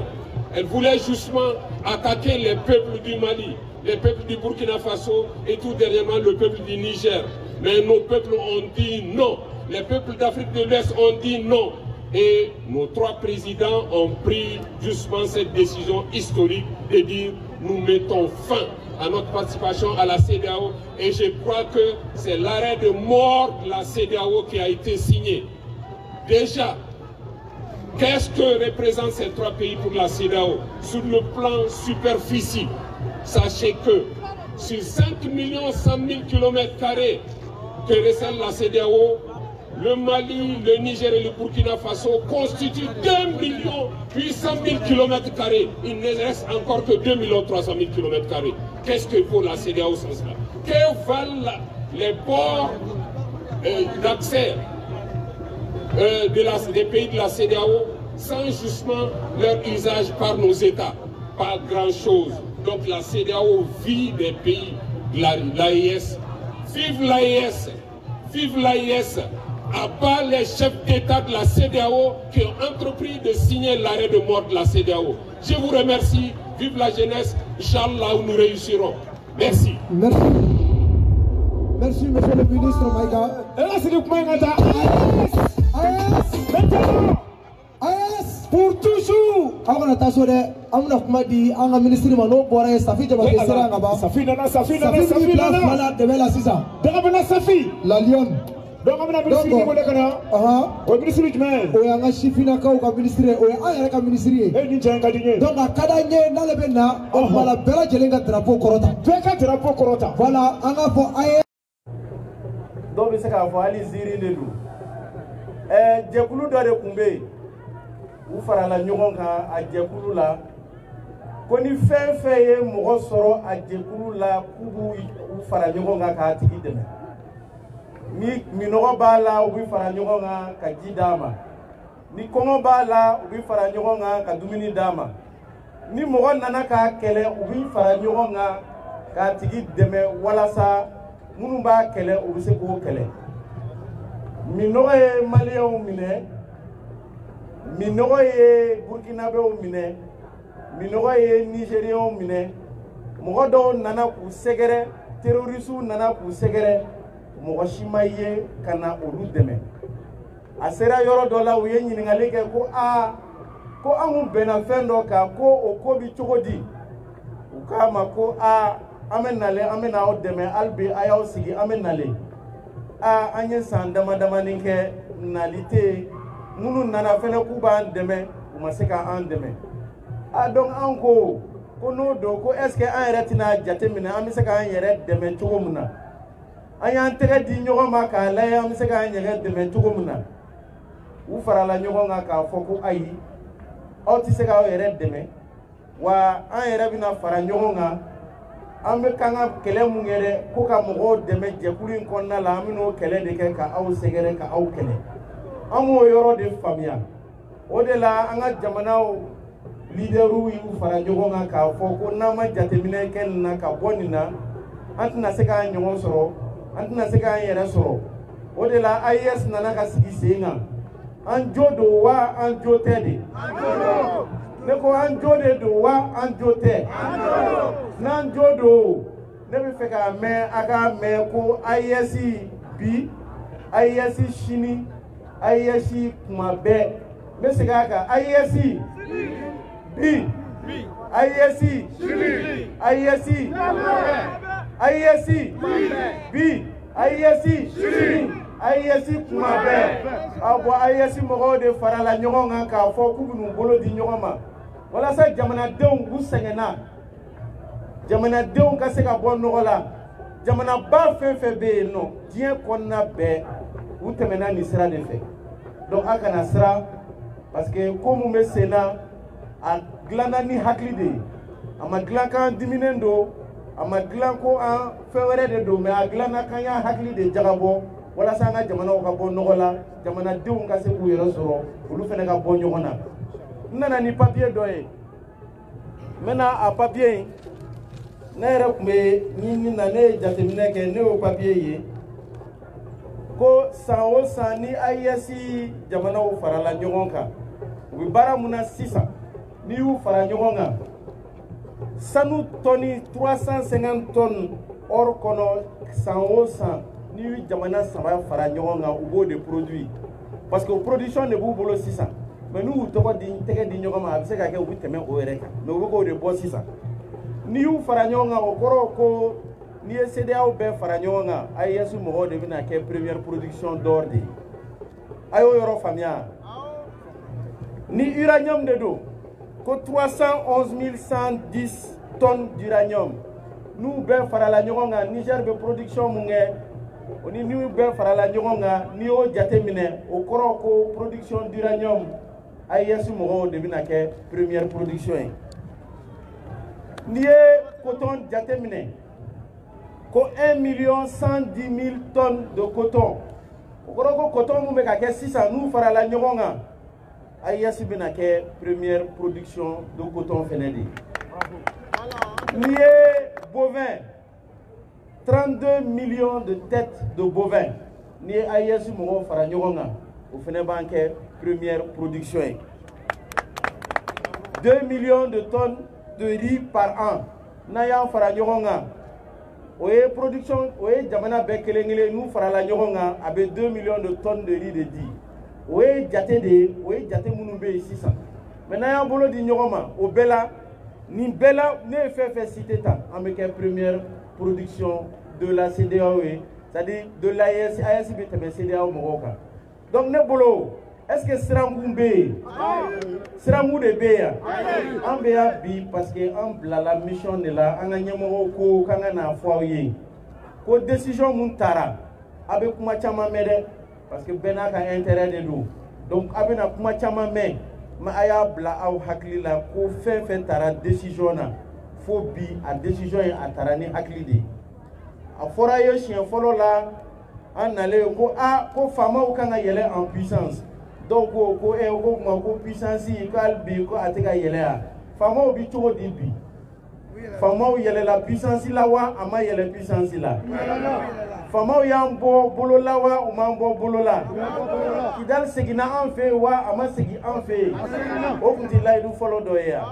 Elle voulait justement attaquer les peuples du Mali, les peuples du Burkina Faso et tout dernièrement le peuple du Niger. Mais nos peuples ont dit non. Les peuples d'Afrique de l'Ouest ont dit non. Et nos trois présidents ont pris justement cette décision historique de dire nous mettons fin à notre participation à la CEDEAO. Et je crois que c'est l'arrêt de mort de la CEDEAO qui a été signé. Déjà, qu'est-ce que représentent ces trois pays pour la CEDEAO? Sur le plan superficie, sachez que sur 5 100 000 km² que recèle la CEDEAO, le Mali, le Niger et le Burkina Faso constituent 2 800 000 km². Il ne reste encore que 2 300 000 km². Qu'est-ce que vaut la CEDEAO sans cela? Que valent les ports d'accès des pays de la CEDEAO sans justement leur usage par nos États? Pas grand-chose. Donc la CEDEAO vit des pays de l'AES. Vive l'AES! Vive l'AES! À bas les chefs d'État de la CEDEAO qui ont entrepris de signer l'arrêt de mort de la CEDEAO. Je vous remercie. Vive la jeunesse. Inch'Allah, nous réussirons. Merci. Merci. Merci, monsieur le ministre Maïga. Et là, c'est le point d'AES. Maintenant, AES pour toujours. On a tassé, on a commandé, on a ministre Mano pour aller Safi de Baké Serangaba. Safi nana. Safi la Lyon. Donc on a ministre de Molekana. O ministre jumɛn? O y'an ka sifinnakaw ka ministre ye, o ye an yɛrɛ ka ministre ye. E ni cɛ in ka di n ye. Donc a ka d'an ye n'ale bɛ na, o tuma la bɛɛ lajɛlen ka drapeau kɔrɔta. Bɛɛ ka drapeau kɔrɔta. Voilà, an k'a fɔ a ye. Dɔw bɛ se k'a fɔ hali ziiri de don. Jɛkulu dɔ de tun bɛ yen, u farala ɲɔgɔn kan a jɛkulu la. Ko ni fɛn fɛn ye mɔgɔ sɔrɔ a jɛkulu la k'u b'u fara ɲɔgɔn kan k'a tigi dɛmɛ. Ni minɔgɔ b'a la u bɛ fara ɲɔgɔn kan ka ji d'a ma. Ni kɔngɔ b'a la u bɛ fara ɲɔgɔn kan ka dumuni d'a ma. Ni mɔgɔ nana k'a kɛlɛ u bɛ fara ɲɔgɔn kan k'a tigi dɛmɛ walasa minnu b'a kɛlɛ u bɛ se k'o kɛlɛ. Minɔgɔ ye Maliyɛnw minɛ, minɔgɔ ye Burkinabɛw minɛ, minɔgɔ ye Nigériens minɛ. Mɔgɔ dɔw nana k'u sɛgɛrɛ, terroristes nana k'u sɛgɛrɛ. Mɔgɔ si ma ye ka na olu dɛmɛ. A sera yɔrɔ dɔ la u ye ɲininkali kɛ ko ko an kun bɛnna fɛn dɔ kan ko o ko bi cogo di? U k'a ma ko an bɛ nalen an bɛ n'aw dɛmɛ hali bi a y'aw sigi an bɛ nalen. An ye san dama damani kɛ nali tɛ yen. Minnu nana fɛnɛ k'u b'an dɛmɛ u ma se k'an dɛmɛ. Donc an ko n'o don ko est-ce que an yɛrɛ tɛna jateminɛ an bɛ se k'an yɛrɛ dɛmɛ cogo min na? An y'an tɛgɛ di ɲɔgɔn ma k'a lajɛ an bɛ se k'an yɛrɛ dɛmɛ cogo min na. U farala ɲɔgɔn kan k'a fɔ ko ayi aw tɛ se k'aw yɛrɛ dɛmɛ wa an yɛrɛ bɛna fara ɲɔgɔn kan an bɛ kan ka kɛlɛ mun kɛ dɛ ko ka mɔgɔw dɛmɛ jɛkulu in kɔnɔna la an bɛ n'o kɛlɛ de kɛ ka aw sɛgɛrɛ ka aw kɛlɛ. an b'o yɔrɔ de faamuya o de la an ka jamanaw leaderw y'u fara ɲɔgɔn kan k'a fɔ ko n'an ma jateminɛ kɛ nin na ka bɔ nin na an tɛna se k'an ɲɔgɔn sɔrɔ an tɛna se k'an yɛrɛ sɔrɔ o de la AES nana ka sigi sen kan an jo don wa an jo tɛ de ne ko an jo de don wa an jo tɛ n'an jo don ne bɛ fɛ k'a mɛn a k'a mɛn ko AES bi AES sini AES kuma bɛɛ n bɛ segin a kan AES bi AES AES AES bi AES AES kuma bɛɛ a bɔ AES mɔgɔw de farala ɲɔgɔn kan k'a fɔ k'u bɛ n'u bolo di ɲɔgɔn ma walasa jamanadenw k'u sɛgɛnna jamanadenw ka se ka bɔ nɔgɔ la jamanaba fɛn fɛn bɛ yen nɔ diɲɛ kɔnɔna bɛɛ u tɛmɛna nin sira de fɛ donc a kana siran parce que ko mun bɛ sen na a dilanna ni hakili de ye a ma dilan k'an diminen don a ma dilan ko an fɛn wɛrɛ de don mais a dilanna k'an y'a hakili de jagabɔ walasa an ka jamanaw ka bɔ nɔgɔ la jamanadenw ka se k'u yɛrɛ sɔrɔ olu fana ka bɔ ɲɔgɔn na n nana ni papier dɔ ye n bɛna a papier in ne yɛrɛ tun bɛ ɲini na ne ye jateminɛ kɛ ne y'o papier ye ko san o san ni AES jamanaw farala ɲɔgɔn kan u bɛ baara mun na sisan n'i y'u fara ɲɔgɔn kan sanu tɔni 350 tonnes or kɔnɔ san o san n'i y'u jamana saba fara ɲɔgɔn kan u b'o de produit parce que production de b'u bolo sisan mais n'u y'u tɛgɛ di ɲɔgɔn ma a bɛ se ka kɛ u bɛ tɛmɛ o yɛrɛ kan mais u bɛ k'o de bɔ sisan n'i y'u fara ɲɔgɔn kan o kɔrɔ ko n'i ye CEDEAO bɛɛ fara ɲɔgɔn kan AES mɔgɔw de bɛna kɛ première production d'or de ye a y'o yɔrɔ faamuya ni uranium de don ko 311 110 tonnes d'uranium n'u bɛɛ farala ɲɔgɔn kan Niger bɛ production mun kɛ o ni n'u bɛɛ farala ɲɔgɔn kan n'i y'o jateminɛ o kɔrɔ ko production d'uranium AES mɔgɔw de bɛna kɛ première production ye n'i ye coton jateminɛ ko 1 110 000 tonnes de coton o kɔrɔ ko coton mun bɛ ka kɛ sisan n'u farala ɲɔgɔn kan AES bɛna kɛ première production de coton fɛnɛ de ye n'i ye bovin 32 millions de têtes de bovin n'i ye AES mɔgɔw fara ɲɔgɔn kan o fɛnɛ b'an kɛ première production ye 2 millions de tonnes de riz par an n'a y'an fara ɲɔgɔn kan o ye production o ye jamana bɛɛ kelen kelen n'u farala ɲɔgɔn kan a bɛ 2 millions de tonnes de riz de di o ye jate de ye o ye jate minnu bɛ yen sisan mais n'an y'an bolo di ɲɔgɔn ma o bɛɛ la nin bɛɛ la ne ye fɛn fɛn cité tan an bɛ kɛ première production de la CEDEAO ye c'est-à-dire de l'AES AES bɛ tɛmɛ CEDEAO mɔgɔw kan donc ne bolo est-ce que sirangun bɛ yen sirangun de bɛ yan an bɛ yan bi parce que an bilala mission de la an ka ɲɛmɔgɔw ko k'an ka n'a fɔ aw ye ko décision mun taara a bɛ kuma caman mɛn dɛ parce que bɛɛ n'a ka intérêt de don donc a bɛna kuma caman mɛn mais a y'a bila aw hakili la ko fɛn fɛn taara décision na fo bi a décision ye a taara ni hakili de ye a fɔra ye siɲɛ fɔlɔ la an nalen ko ko faamaw kan ka yɛlɛ en puissance dɔw ko ko ko kuma ko puissance ko hali bi ko a tɛ ka yɛlɛ yan faamaw bi cogo di bi faamaw yɛlɛla puissance la wa a ma yɛlɛ puissance la faamaw y'an bɔ bolo la wa u m'an bɔ bolo la Kidal seginna an fɛ yen wa a ma segin an fɛ yen o tun tɛ layidu fɔlɔ dɔ ye yan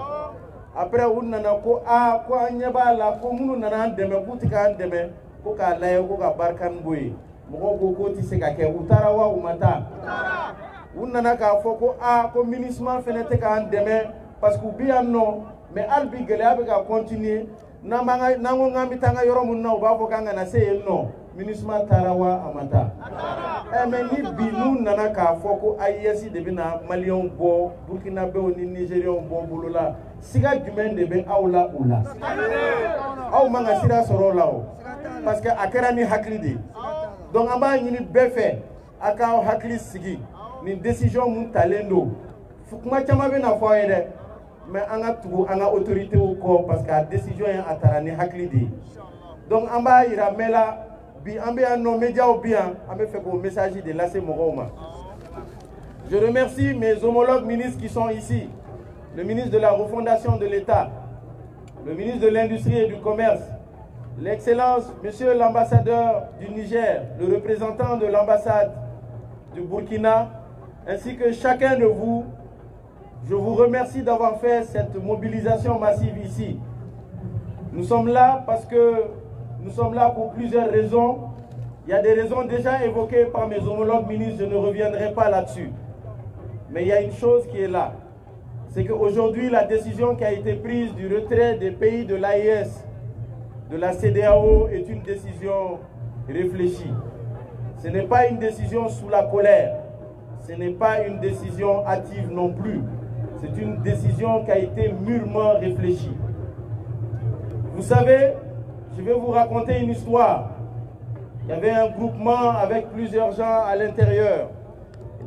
après u nana ko ko an ɲɛ b'a la ko minnu nana an dɛmɛ k'u tɛ k'an dɛmɛ ko k'a lajɛ ko ka barikani bɔ yen mɔgɔw ko k'o tɛ se ka kɛ u taara wa u ma taa u nana k'a fɔ ko ko MINUSMA fɛnɛ tɛ k'an dɛmɛ parce que u bɛ yan nɔ mais hali bi gɛlɛya bɛ ka continuer n'an ko k'an bɛ taa an ka yɔrɔ minnu na u b'a fɔ k'an kana se yen nɔ MINUSMA taara wa a ma taa mais ni bi n'u nana k'a fɔ ko AES de bɛna maliyɛnw bɔ burkinabɛw ni nigériens bɔ bolo la siga jumɛn de bɛ aw la o la aw man ka sira sɔrɔ o la o parce que a kɛra ni hakili de ye donc an b'a ɲini bɛɛ fɛ a k'aw hakili sigi nin décision mun talen don kuma caman bɛna fɔ aw ye dɛ mais an ka tugu an ka autorités kɔ parce que a décision ye a taara ni hakili de ye donc an b'a yira mɛn la bi an bɛ yan nɔ médiaw bi yan an bɛ fɛ k'o message de lase mɔgɔw ma Je remercie mes homologues ministres qui sont ici. Le ministre de la refondation de l'État, le ministre de l'Industrie et du Commerce, l'Excellence, Monsieur l'ambassadeur du Niger, le représentant de l'ambassade du Burkina, ainsi que chacun de vous. Je vous remercie d'avoir fait cette mobilisation massive ici. Nous sommes là parce que nous sommes là pour plusieurs raisons. Il y a des raisons déjà évoquées par mes homologues ministres, je ne reviendrai pas là-dessus. Mais il y a une chose qui est là. C'est qu'aujourd'hui, la décision qui a été prise du retrait des pays de l'AES, de la CEDEAO, est une décision réfléchie. Ce n'est pas une décision sous la colère. Ce n'est pas une décision hâtive non plus. C'est une décision qui a été mûrement réfléchie. Vous savez, je vais vous raconter une histoire. Il y avait un groupement avec plusieurs gens à l'intérieur.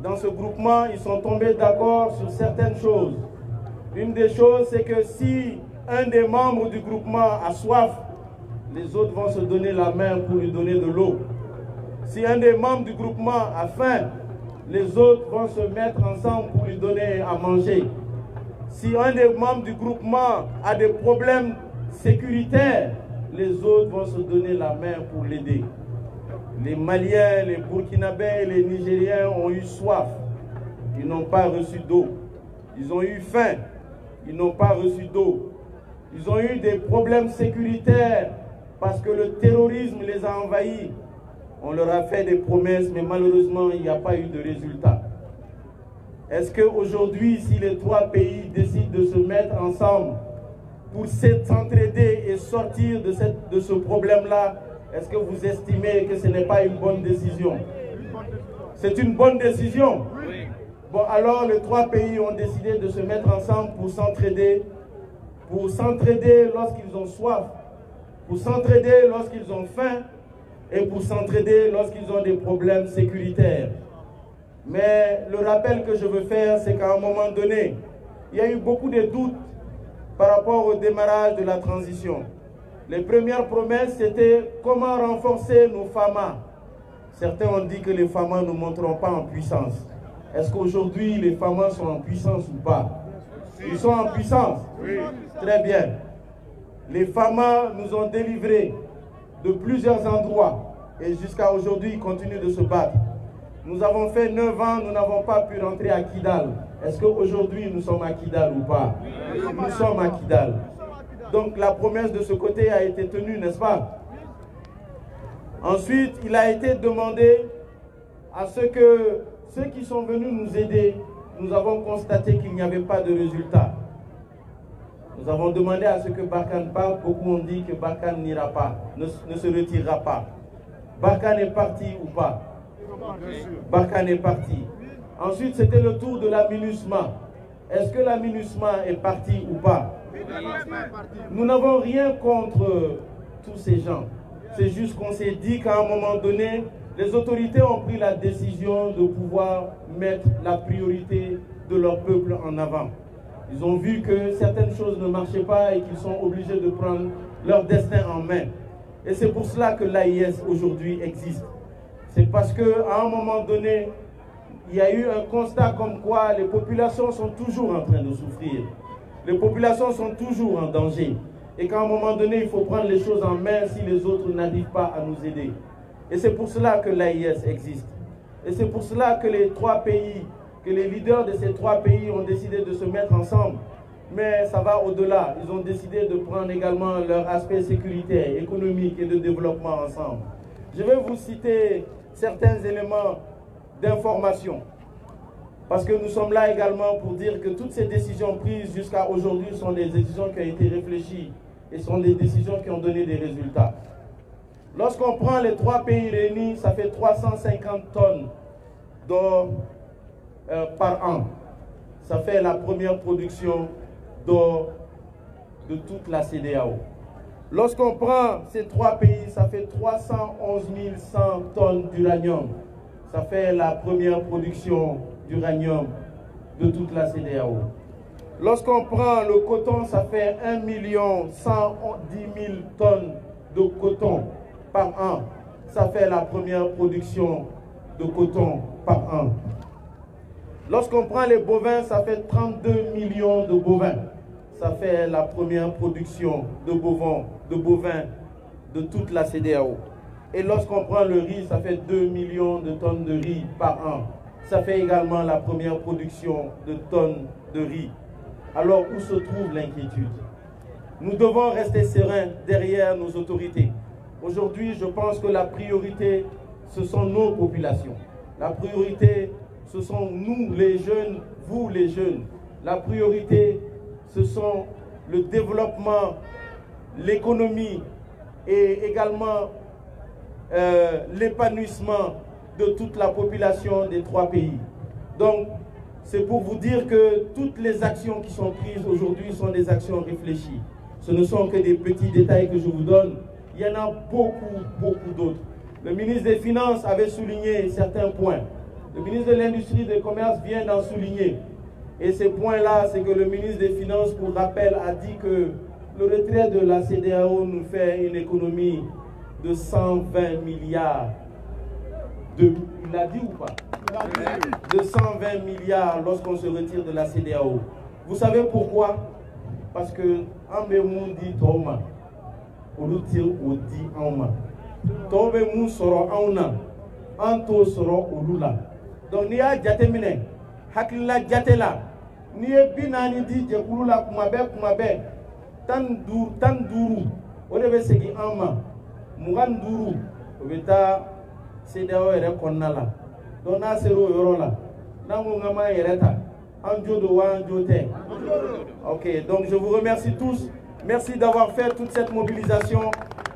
Dans ce groupement, ils sont tombés d'accord sur certaines choses. Une des choses, c'est que si un des membres du groupement a soif, les autres vont se donner la main pour lui donner de l'eau. Si un des membres du groupement a faim, les autres vont se mettre ensemble pour lui donner à manger. Si un des membres du groupement a des problèmes sécuritaires, les autres vont se donner la main pour l'aider. Les Maliens, les Burkinabés et les Nigériens ont eu soif. Ils n'ont pas reçu d'eau. Ils ont eu faim. Ils n'ont pas reçu d'eau. Ils ont eu des problèmes sécuritaires parce que le terrorisme les a envahis. On leur a fait des promesses, mais malheureusement, il n'y a pas eu de résultat. Est-ce qu'aujourd'hui, si les trois pays décident de se mettre ensemble pour s'entraider et sortir de ce problème-là, est-ce que vous estimez que ce n'est pas une bonne décision? C'est une bonne décision. Bon, alors les trois pays ont décidé de se mettre ensemble pour s'entraider lorsqu'ils ont soif, pour s'entraider lorsqu'ils ont faim et pour s'entraider lorsqu'ils ont des problèmes sécuritaires. Mais le rappel que je veux faire, c'est qu'à un moment donné, il y a eu beaucoup de doutes par rapport au démarrage de la transition. Les premières promesses, c'était comment renforcer nos FAMA. Certains ont dit que les FAMA ne monteront pas en puissance. Est-ce qu'aujourd'hui, les FAMA sont en puissance ou pas? Ils sont en puissance? Oui. Très bien. Les FAMA nous ont délivrés de plusieurs endroits et jusqu'à aujourd'hui, ils continuent de se battre. Nous avons fait 9 ans, nous n'avons pas pu rentrer à Kidal. Est-ce qu'aujourd'hui, nous sommes à Kidal ou pas? Nous sommes à Kidal. Donc la promesse de ce côté a été tenue, n'est-ce pas? Ensuite, il a été demandé à ce que ceux qui sont venus nous aider, nous avons constaté qu'il n'y avait pas de résultat. Nous avons demandé à ce que Barkhane parte. Beaucoup ont dit que Barkhane n'ira pas, ne se retirera pas. Barkhane est parti ou pas? Barkhane est parti. Ensuite, c'était le tour de la MINUSMA. Est-ce que la MINUSMA est partie ou pas? Nous n'avons rien contre tous ces gens. C'est juste qu'on s'est dit qu'à un moment donné, les autorités ont pris la décision de pouvoir mettre la priorité de leur peuple en avant. Ils ont vu que certaines choses ne marchaient pas et qu'ils sont obligés de prendre leur destin en main. Et c'est pour cela que l'AIS aujourd'hui existe. C'est parce qu'à un moment donné, il y a eu un constat comme quoi les populations sont toujours en train de souffrir. Les populations sont toujours en danger. Et qu'à un moment donné, il faut prendre les choses en main si les autres n'arrivent pas à nous aider. Et c'est pour cela que l'AIS existe. Et c'est pour cela que les trois pays, que les leaders de ces trois pays ont décidé de se mettre ensemble. Mais ça va au-delà. Ils ont décidé de prendre également leur aspect sécuritaire, économique et de développement ensemble. Je vais vous citer certains éléments d'information. Parce que nous sommes là également pour dire que toutes ces décisions prises jusqu'à aujourd'hui sont des décisions qui ont été réfléchies et sont des décisions qui ont donné des résultats. Lorsqu'on prend les trois pays réunis, ça fait 350 tonnes d'or par an. Ça fait la première production d'or de toute la CEDEAO. Lorsqu'on prend ces trois pays, ça fait 311 100 tonnes d'uranium. Ça fait la première production d'uranium de toute la CEDEAO. Lorsqu'on prend le coton, ça fait 1 110 000 tonnes de coton par an. Ça fait la première production de coton par an. Lorsqu'on prend les bovins, ça fait 32 millions de bovins. Ça fait la première production de bovins de toute la CEDEAO. Et lorsqu'on prend le riz, ça fait 2 millions de tonnes de riz par an. Ça fait également la première production de tonnes de riz. Alors où se trouve l'inquiétude? Nous devons rester sereins derrière nos autorités. Aujourd'hui, je pense que la priorité, ce sont nos populations. La priorité, ce sont nous les jeunes, vous les jeunes. La priorité, ce sont le développement, l'économie et également l'épanouissement de toute la population des 3 pays. Donc, c'est pour vous dire que toutes les actions qui sont prises aujourd'hui sont des actions réfléchies. Ce ne sont que des petits détails que je vous donne. Il y en a beaucoup d'autres. Le ministre des Finances avait souligné certains points. Le ministre de l'Industrie et du Commerce vient d'en souligner. Et ces points-là, c'est que le ministre des Finances, pour rappel, a dit que le retrait de la CEDEAO nous fait une économie de 120 milliards. Il a dit ou pas? De 120 milliards lorsqu'on se retire de la CEDEAO. Vous savez pourquoi? Parce que Ambemou dit Toma, Olutir Odi Auma. Tobemou soro Auna, Anto soro Olula. Donc, ni a Djatemine, Hakila Djatela, ni e binani di Djekulula Kumabe, Tanduru, Odebe Segi Ama, Muganduru, Obeta CEDEAO ere Konala. Donc, na sero Yorola, Namungama Yereta. Ok, donc je vous remercie tous. Merci d'avoir fait toute cette mobilisation.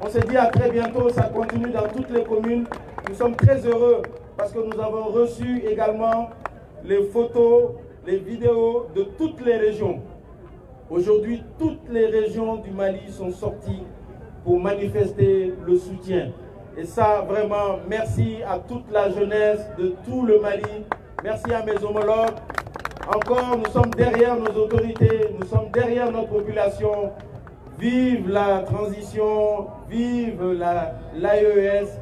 On se dit à très bientôt. Ça continue dans toutes les communes. Nous sommes très heureux parce que nous avons reçu également les photos, les vidéos de toutes les régions. Aujourd'hui, toutes les régions du Mali sont sorties pour manifester le soutien. Et ça, vraiment, merci à toute la jeunesse de tout le Mali. Merci à mes homologues. Encore, nous sommes derrière nos autorités, nous sommes derrière notre population. Vive la transition, vive l'AES,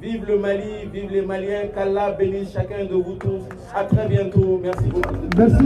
vive le Mali, vive les Maliens. Qu'Allah bénisse chacun de vous tous. À très bientôt. Merci beaucoup. Merci.